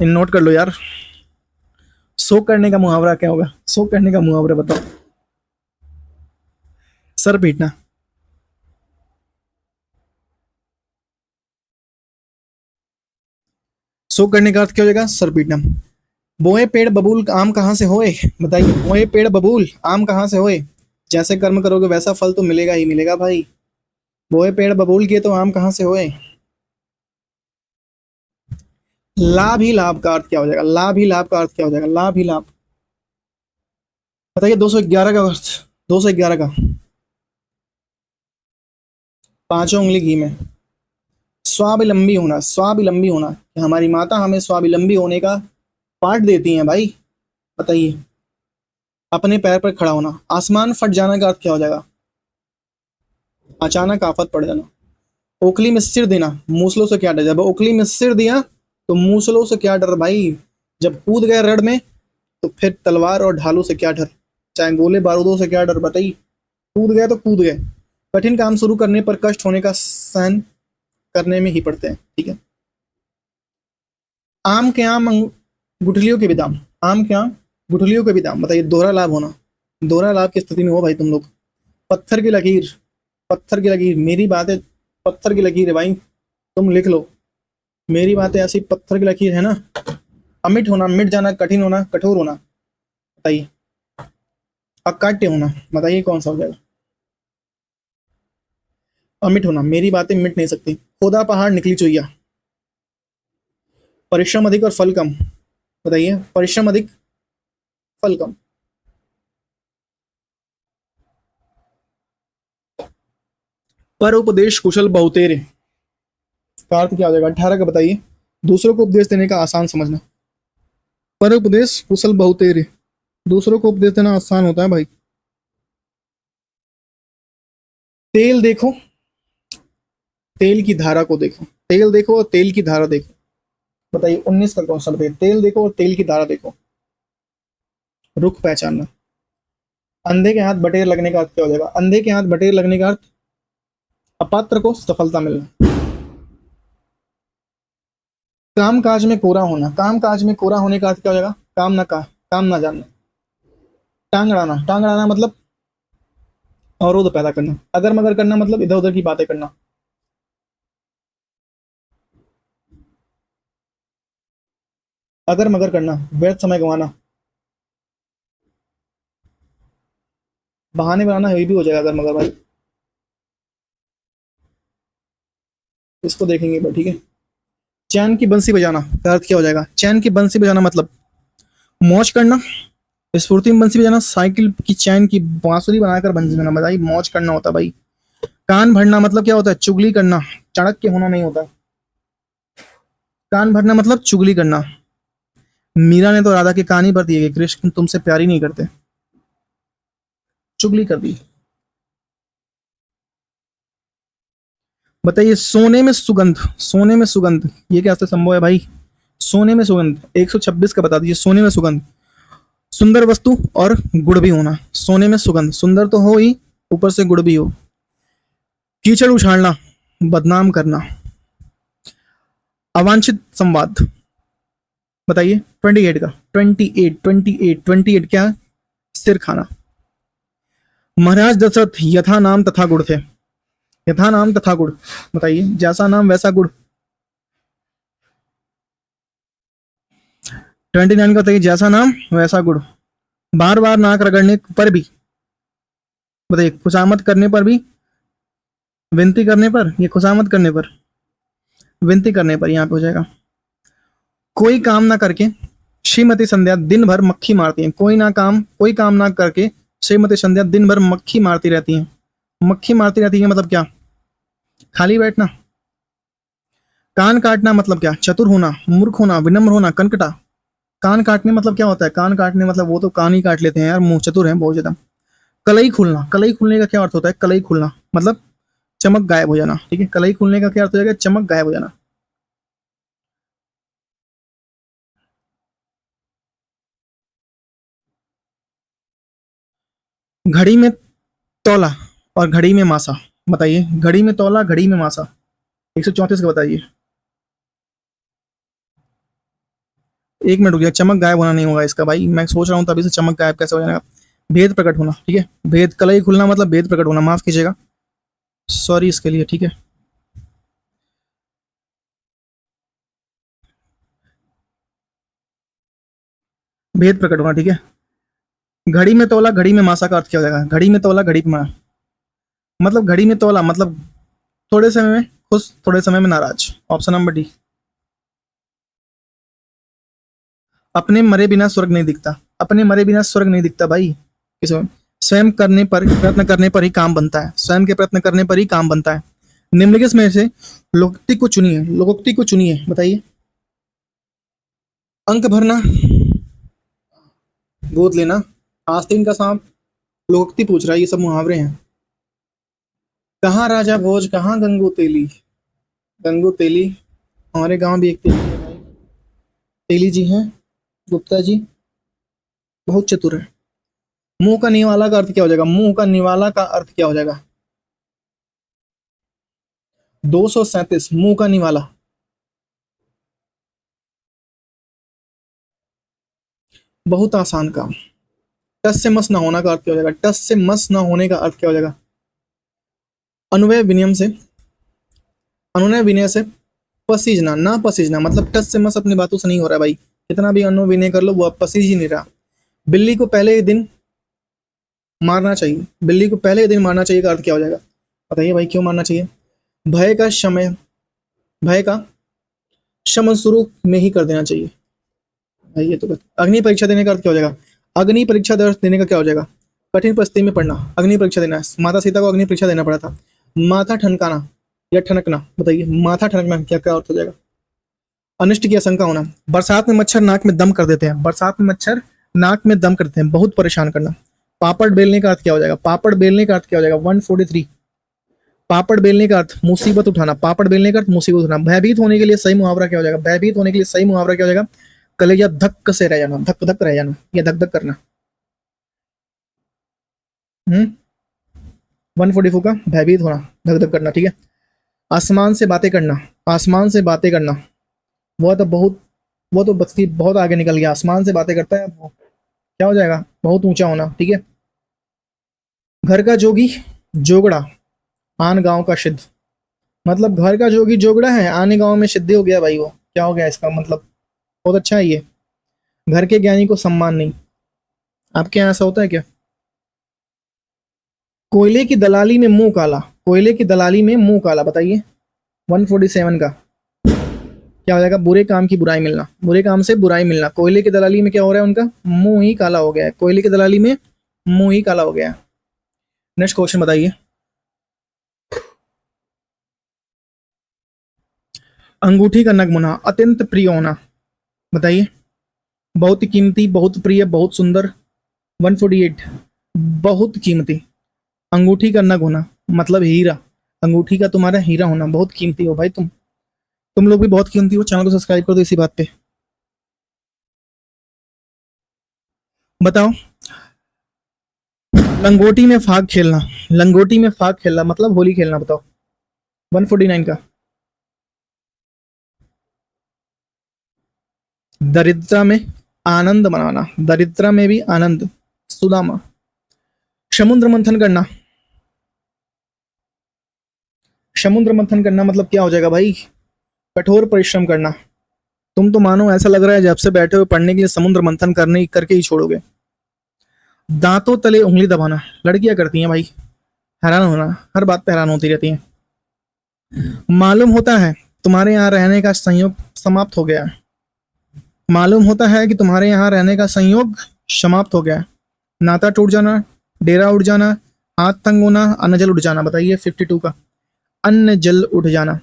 इन नोट कर लो यार। सो करने का मुहावरा क्या होगा? सो करने का मुहावरा बताओ। सर पीटना। सो करने का अर्थ क्या हो जाएगा? सर पीटना। बोए पेड़ बबूल आम कहाँ से होए, बताइए। बोए पेड़ बबूल आम कहाँ से होए? जैसे कर्म करोगे वैसा फल तो मिलेगा ही मिलेगा भाई। बोए पेड़ बबूल किए तो आम कहाँ से होए। लाभ ही लाभ का अर्थ क्या हो जाएगा, लाभ ही लाभ का अर्थ क्या हो जाएगा, लाभ ही लाभ। बताइए 211 का अर्थ, 211 का। पांचों उंगली घी में। स्वावलंबी होना, स्वावलंबी होना, हमारी माता हमें स्वावलंबी होने का पाठ देती हैं भाई। बताइए। अपने पैर पर खड़ा होना। आसमान फट जाना का अर्थ क्या हो जाएगा, अचानक आफत पड़ जाना। ओखली में सिर देना, मूसलों से क्या डर, जब ओखली में सिर दिया तो मूसलों से क्या डर भाई। जब कूद गए रण में तो फिर तलवार और ढालों से क्या डर, चाहे गोले बारूदों से क्या डर। बताइए। कूद गए तो कूद गए। कठिन काम शुरू करने पर कष्ट होने का सहन करने में ही पड़ते हैं, ठीक है। आम के आम गुठलियों के भी दाम। आम के आम गुठलियों के भी दाम। बताइए दोहरा लाभ होना, दोहरा लाभ की स्थिति में हो भाई तुम लोग। पत्थर की लकीर, पत्थर की लकीर, मेरी बातें पत्थर की लकीर है भाई, तुम लिख लो। मेरी बातें ऐसी पत्थर की लकीर है ना। अमिट होना, मिट जाना, कठिन होना, कठोर होना। बताइए। अकाट्य होना, बताइए कौन सा हो जाएगा। अमिट होना, मेरी बातें मिट नहीं सकती। खोदा पहाड़ निकली चुईया। परिश्रम अधिक और फल कम। बताइए। परिश्रम अधिक, फल कम। पर उपदेश कुशल बहुतेरे का अर्थ क्या हो जाएगा, 18 का बताइए। दूसरों को उपदेश देने का आसान समझना। पर उपदेश कुशल बहुतेरे, दूसरों को उपदेश देना आसान होता है भाई। तेल देखो, तेल की धारा को देखो। तेल देखो और तेल की धारा देखो। बताइए 19 का क्वेश्चन बताइए। तेल देखो और तेल की धारा देखो। रुख पहचानना। अंधे के हाथ बटेर लगने का अर्थ क्या हो जाएगा, अंधे के हाथ बटेर लगने का अर्थ अपात्र को सफलता मिलना। काम काज में कोरा होना, काम काज में कोरा होने का अर्थ क्या हो जाएगा, काम ना जानना। टांग अड़ाना, टांग अड़ाना मतलब अवरोध पैदा करना। अगर मगर करना मतलब इधर उधर की बातें करना। अगर मगर करना, व्यर्थ समय गंवाना। बहाने बनाना, ये भी हो जाएगा अगर मगर भाई। इसको देखेंगे भाई, ठीक है। चैन की बंसी बजाना का अर्थ क्या हो जाएगा, चैन की बंसी बजाना मतलब मौज करना। स्फूर्ति में बंसी बजाना, साइकिल की चैन की बांसुरी बनाकर बंसी बजाना। बताइए मौज करना होता है भाई। कान भरना मतलब क्या होता है, चुगली करना, चाणक्य होना नहीं होता। कान भरना मतलब चुगली करना। मीरा ने तो राधा के कान ही भर दिए कि कृष्ण तुमसे प्यार ही नहीं करते, चुगली कर दी। बताइए सोने में सुगंध, सोने में सुगंध ये कैसे संभव है भाई। सोने में सुगंध 126 का बता दीजिए। सोने में सुगंध, सुंदर वस्तु और गुड़ भी होना। सोने में सुगंध, सुंदर तो हो ही, ऊपर से गुड़ भी हो। कीचड़ उछालना, बदनाम करना। अवांछित संवाद। बताइए 28 का, 28 क्या, सिर खाना। महाराज दशरथ यथा नाम तथा गुण थे। यथा नाम तथा गुण, बताइए जैसा नाम वैसा गुण। 29 का बताइए जैसा नाम वैसा गुण। बार बार नाक रगड़ने पर भी, बताइए खुशामद करने पर भी, विनती करने पर, ये खुशामद करने पर, विनती करने पर यहाँ पे हो जाएगा। कोई काम ना करके श्रीमती संध्या दिन भर मक्खी मारती हैं। कोई काम ना करके श्रीमती संध्या दिन भर मक्खी मारती रहती हैं। मक्खी मारती रहती है मतलब क्या, खाली बैठना। कान काटना मतलब क्या, चतुर होना, मूर्ख होना, विनम्र होना, कनकटा। कान काटने मतलब क्या होता है, कान काटने मतलब वो तो कान ही काट लेते हैं यार, मुंह चतुर हैं बहुत ज्यादा। कलई खुलना, कलई खुलने का क्या अर्थ होता है, कलई खुलना मतलब चमक गायब हो जाना, ठीक है। कलई खुलने का क्या अर्थ हो जाएगा, चमक गायब हो जाना। घड़ी में तौला और घड़ी में मासा। बताइए घड़ी में तौला, घड़ी में मासा। 134 का बताइए। एक मिनट रुकिए, चमक गायब होना नहीं होगा इसका भाई, मैं सोच रहा हूँ तभी से चमक गायब कैसे हो जाएगा। भेद प्रकट होना, ठीक है। भेद, कलई खुलना मतलब भेद प्रकट होना, माफ कीजिएगा, सॉरी इसके लिए, ठीक है। भेद प्रकट होना, ठीक है। घड़ी में तोला घड़ी में मासा का अर्थ क्या हो जाएगा? घड़ी में तोला घड़ी में मतलब घड़ी में तोला मतलब थोड़े समय में खुश थोड़े समय में नाराज। Option number D. अपने मरे बिना स्वर्ग नहीं दिखता। अपने मरे बिना स्वर्ग नहीं दिखता भाई किसी में। स्वयं करने पर प्रयत्न करने पर ही काम बनता है। स्वयं के प्रयत्न करने पर ही काम बनता है। निम्नलिखित में से लोकोक्ति को चुनिए। लोकोक्ति को चुनिए बताइए। अंक भरना, गोद लेना, आस्तीन का सांप, लोकोक्ति पूछ रहा है, ये सब मुहावरे हैं। कहाँ राजा भोज कहाँ गंगू तेली। गंगू तेली हमारे गांव भी एक तेली है भाई। तेली जी हैं गुप्ता जी, बहुत चतुर है। मुंह का निवाला का अर्थ क्या हो जाएगा? मुंह का निवाला का अर्थ क्या हो जाएगा? 237 मुंह का निवाला। बहुत आसान काम। टस से मस ना होना का अर्थ क्या हो जाएगा? टस से मस ना होने का अर्थ क्या हो जाएगा? अनुवय विनियम से, अनुनय विनय से पसीजना ना पसीजना मतलब टस से मस अपनी बातों से नहीं हो रहा है भाई। कितना भी अनुनय विनय कर लो वो अब पसीज ही नहीं रहा। बिल्ली को पहले ही दिन मारना चाहिए। बिल्ली को पहले ही दिन मारना चाहिए का अर्थ क्या हो जाएगा? बताइए भाई क्यों मारना चाहिए? भय का शमय, भय का शमन शुरू में ही कर देना चाहिए भाई। ये तो अग्नि परीक्षा देने का अर्थ क्या हो जाएगा? अग्नि परीक्षा देने का क्या हो जाएगा? कठिन परिस्थिति में पढ़ना। अग्नि परीक्षा देना है। माता सीता को अग्नि परीक्षा देना पड़ा था। माथा ठनकाना या ठनकना बताइए। माथा ठनकना क्या क्या अर्थ हो जाएगा? अनिष्ट की आशंका होना। बरसात में मच्छर नाक में दम कर देते हैं। बरसात में मच्छर नाक में दम करते हैं, बहुत परेशान करना। पापड़ बेलने का अर्थ क्या हो जाएगा? पापड़ बेलने का अर्थ क्या हो जाएगा? 143। पापड़ बेलने का अर्थ मुसीबत उठाना। पापड़ बेलने का अर्थ मुसीबत उठाना। भयभीत होने के लिए सही मुहावरा क्या हो जाएगा? भयभीत होने के लिए सही मुहावरा क्या हो जाएगा? कलेजा धक्क से रह जाना, धक धक रह जाना या धक धक करना। 144 का भयभीत होना, धक धक करना, ठीक है। आसमान से बातें करना। आसमान से बातें करना वो तो बहुत, वो तो बस्ती बहुत आगे निकल गया। आसमान से बातें करता है वो क्या हो जाएगा? बहुत ऊंचा होना, ठीक है। घर का जोगी जोगड़ा, आन गांव का सिद्ध। मतलब घर का जोगी जोगड़ा है, आने गांव में सिद्धि हो गया भाई। वो क्या हो गया इसका मतलब? बहुत अच्छा है ये। घर के ज्ञानी को सम्मान नहीं। आपके यहाँ ऐसा होता है क्या? कोयले की दलाली में मुंह काला। कोयले की दलाली में मुंह काला बताइए। 147 का क्या हो जाएगा? बुरे काम की बुराई मिलना। बुरे काम से बुराई मिलना। कोयले की दलाली में क्या हो रहा है? उनका मुंह ही काला हो गया है। कोयले की दलाली में मुंह ही काला हो गया है। नेक्स्ट क्वेश्चन बताइए। अंगूठी का नगमुना, अत्यंत प्रिय होना बताइए। बहुत कीमती, बहुत प्रिय, बहुत सुंदर। 148 बहुत कीमती। अंगूठी का नग होना मतलब हीरा। अंगूठी का तुम्हारा हीरा होना, बहुत कीमती हो भाई तुम। तुम लोग भी बहुत कीमती हो। चैनल को सब्सक्राइब कर दो इसी बात पे। बताओ। लंगोटी में फाग खेलना। लंगोटी में फाग खेलना मतलब होली खेलना बताओ। 149 का दरिद्रता में आनंद मनाना। दरिद्रता में भी आनंद। सुदामा। समुद्र मंथन करना। समुद्र मंथन करना मतलब क्या हो जाएगा भाई? कठोर परिश्रम करना। तुम तो मानो ऐसा लग रहा है जब से बैठे हुए पढ़ने के लिए समुद्र मंथन करने करके ही छोड़ोगे। दांतों तले उंगली दबाना। लड़कियां करती हैं भाई। हैरान होना, हर बात पे हैरान होती रहती हैं। मालूम होता है तुम्हारे यहाँ रहने का संयोग समाप्त हो गया है। मालूम होता है कि तुम्हारे यहाँ रहने का संयोग समाप्त हो गया है। नाता टूट जाना, डेरा उड़ जाना, हाथ तंग होना, अन्न जल उठ जाना बताइए। 52 का अन्न जल उठ जाना।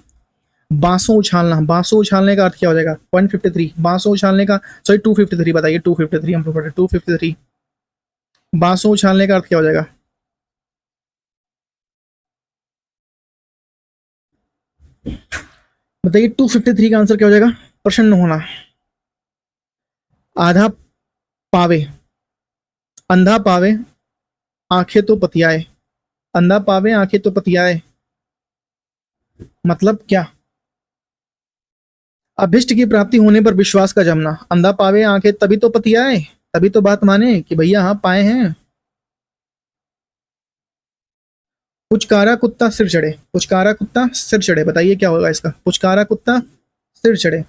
बांसों उछालना। बांसों उछालने का अर्थ क्या हो जाएगा? 153 बांसों उछालने का, सॉरी 253 बताइए। 253 हम 253 बांसों उछालने का अर्थ क्या हो जाएगा? बताइए 253 का आंसर क्या हो जाएगा? प्रसन्न होना। आधा पावे, अंधा पावे आंखें तो पतियाए। अंधा पावे आंखें तो पतियाए मतलब क्या? अभिष्ट की प्राप्ति होने पर विश्वास का जमना। अंधा पावे आंखें तभी तो पतियाए, तभी तो बात माने कि भैया हाँ पाए हैं। पुचकारा कुत्ता सिर चढ़े। पुचकारा कुत्ता सिर चढ़े बताइए क्या होगा इसका? पुचकारा कुत्ता सिर चढ़े।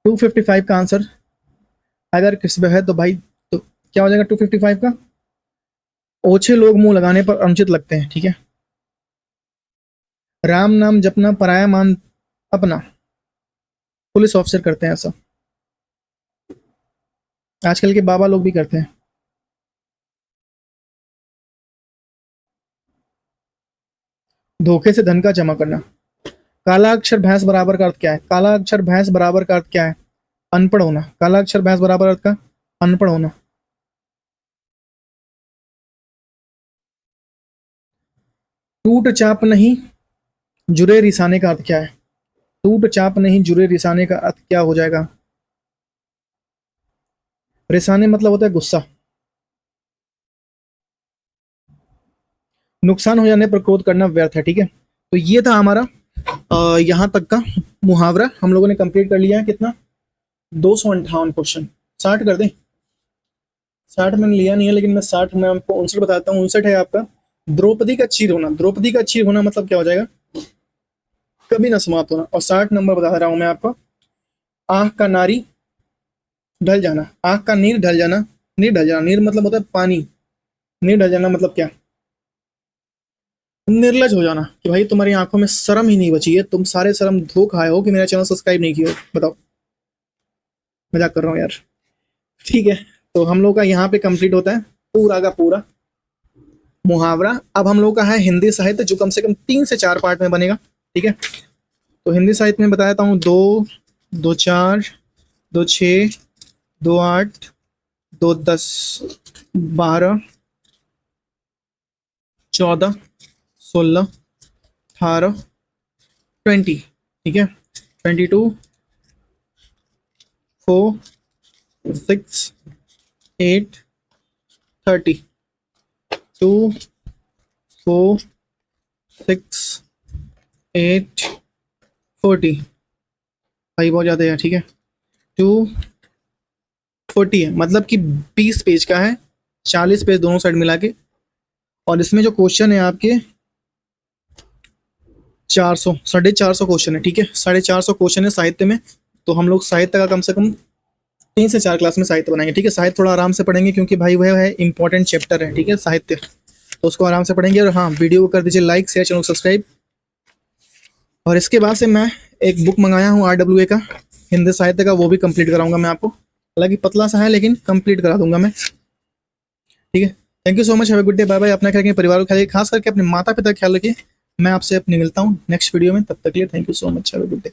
255 का आंसर अगर किसी पे है तो भाई तो क्या हो जाएगा 255 का? ओछे लोग मुंह लगाने पर अनुचित लगते हैं, ठीक है। राम नाम जपना पराया मान अपना, पुलिस ऑफिसर करते हैं ऐसा, आजकल के बाबा लोग भी करते हैं। धोखे से धन का जमा करना। काला अक्षर भैंस बराबर का अर्थ क्या है? काला अक्षर भैंस बराबर का अर्थ क्या है? अनपढ़ होना। काला अक्षर भैंस बराबर अर्थ का अनपढ़ होना। टूट चाप नहीं जुरे रिसाने का अर्थ क्या है? टूट चाप नहीं जुरे रिसाने का अर्थ क्या हो जाएगा? रिसाने मतलब होता है गुस्सा। नुकसान हो जाने पर क्रोध करना व्यर्थ है, ठीक है। तो ये था हमारा यहाँ तक का मुहावरा हम लोगों ने कंप्लीट कर लिया है। कितना? 258 क्वेश्चन। 60 कर दें? 60 मैंने लिया नहीं है, लेकिन मैं 60 में आपको 59 बताता हूँ। 59 है आपका द्रौपदी का चीर होना। द्रौपदी का चीर होना मतलब क्या हो जाएगा? कभी ना समाप्त होना। और 60 नंबर बता रहा हूं मैं आपको, आंख का नारी ढल जाना। आंख का नीर ढल जाना। नीर ढल जाना, नीर मतलब होता है पानी। नीर ढल जाना मतलब क्या? निर्लज हो जाना, कि भाई तुम्हारी आंखों में शर्म ही नहीं बची है, तुम सारे शर्म धो खाए हो कि मेरा चैनल सब्सक्राइब नहीं किया हो। बताओ, मजाक कर रहा हूँ यार, ठीक है। तो हम लोग का यहाँ पे कंप्लीट होता है पूरा का पूरा मुहावरा। अब हम लोग का है हिंदी साहित्य, जो कम से कम 3 से 4 पार्ट में बनेगा, ठीक है। तो हिंदी साहित्य में बता देता हूँ 2, 2 4, 2 6, 2 8, 2 10, 12, 14, 16, 18, 20, ठीक है। 22, 4, 6, 8, 30, 2, 4, 6, 8, 40, भाई बहुत ज़्यादा है, ठीक है। 240 है, मतलब कि 20 पेज का है, 40 पेज दोनों साइड मिला के। और इसमें जो क्वेश्चन है आपके 400, 450 क्वेश्चन है, ठीक है। 450 क्वेश्चन है साहित्य में। तो हम लोग साहित्य का कम से कम 3 से 4 क्लास में साहित्य बनाएंगे, ठीक है। साहित्य थोड़ा आराम से पढ़ेंगे, क्योंकि भाई वह है इंपॉर्टेंट चैप्टर है, ठीक है, साहित्य। तो उसको आराम से पढ़ेंगे। और हाँ, वीडियो को कर दीजिए लाइक, शेयर, चैनल सब्सक्राइब। और इसके बाद से मैं एक बुक मंगाया हूँ RWA का, हिंदी साहित्य का, वो भी कंप्लीट कराऊंगा मैं आपको। हालांकि पतला सा है, लेकिन कंप्लीट करा दूंगा मैं, ठीक है। Thank you so much, have a good day, bye bye. अपना ख्याल रखिए, परिवार का ख्याल रखिए, खास करके अपने माता पिता का ख्याल रखिए। मैं आपसे अपनी मिलता हूँ नेक्स्ट वीडियो में, तब तक के लिए thank you so much, have a good day.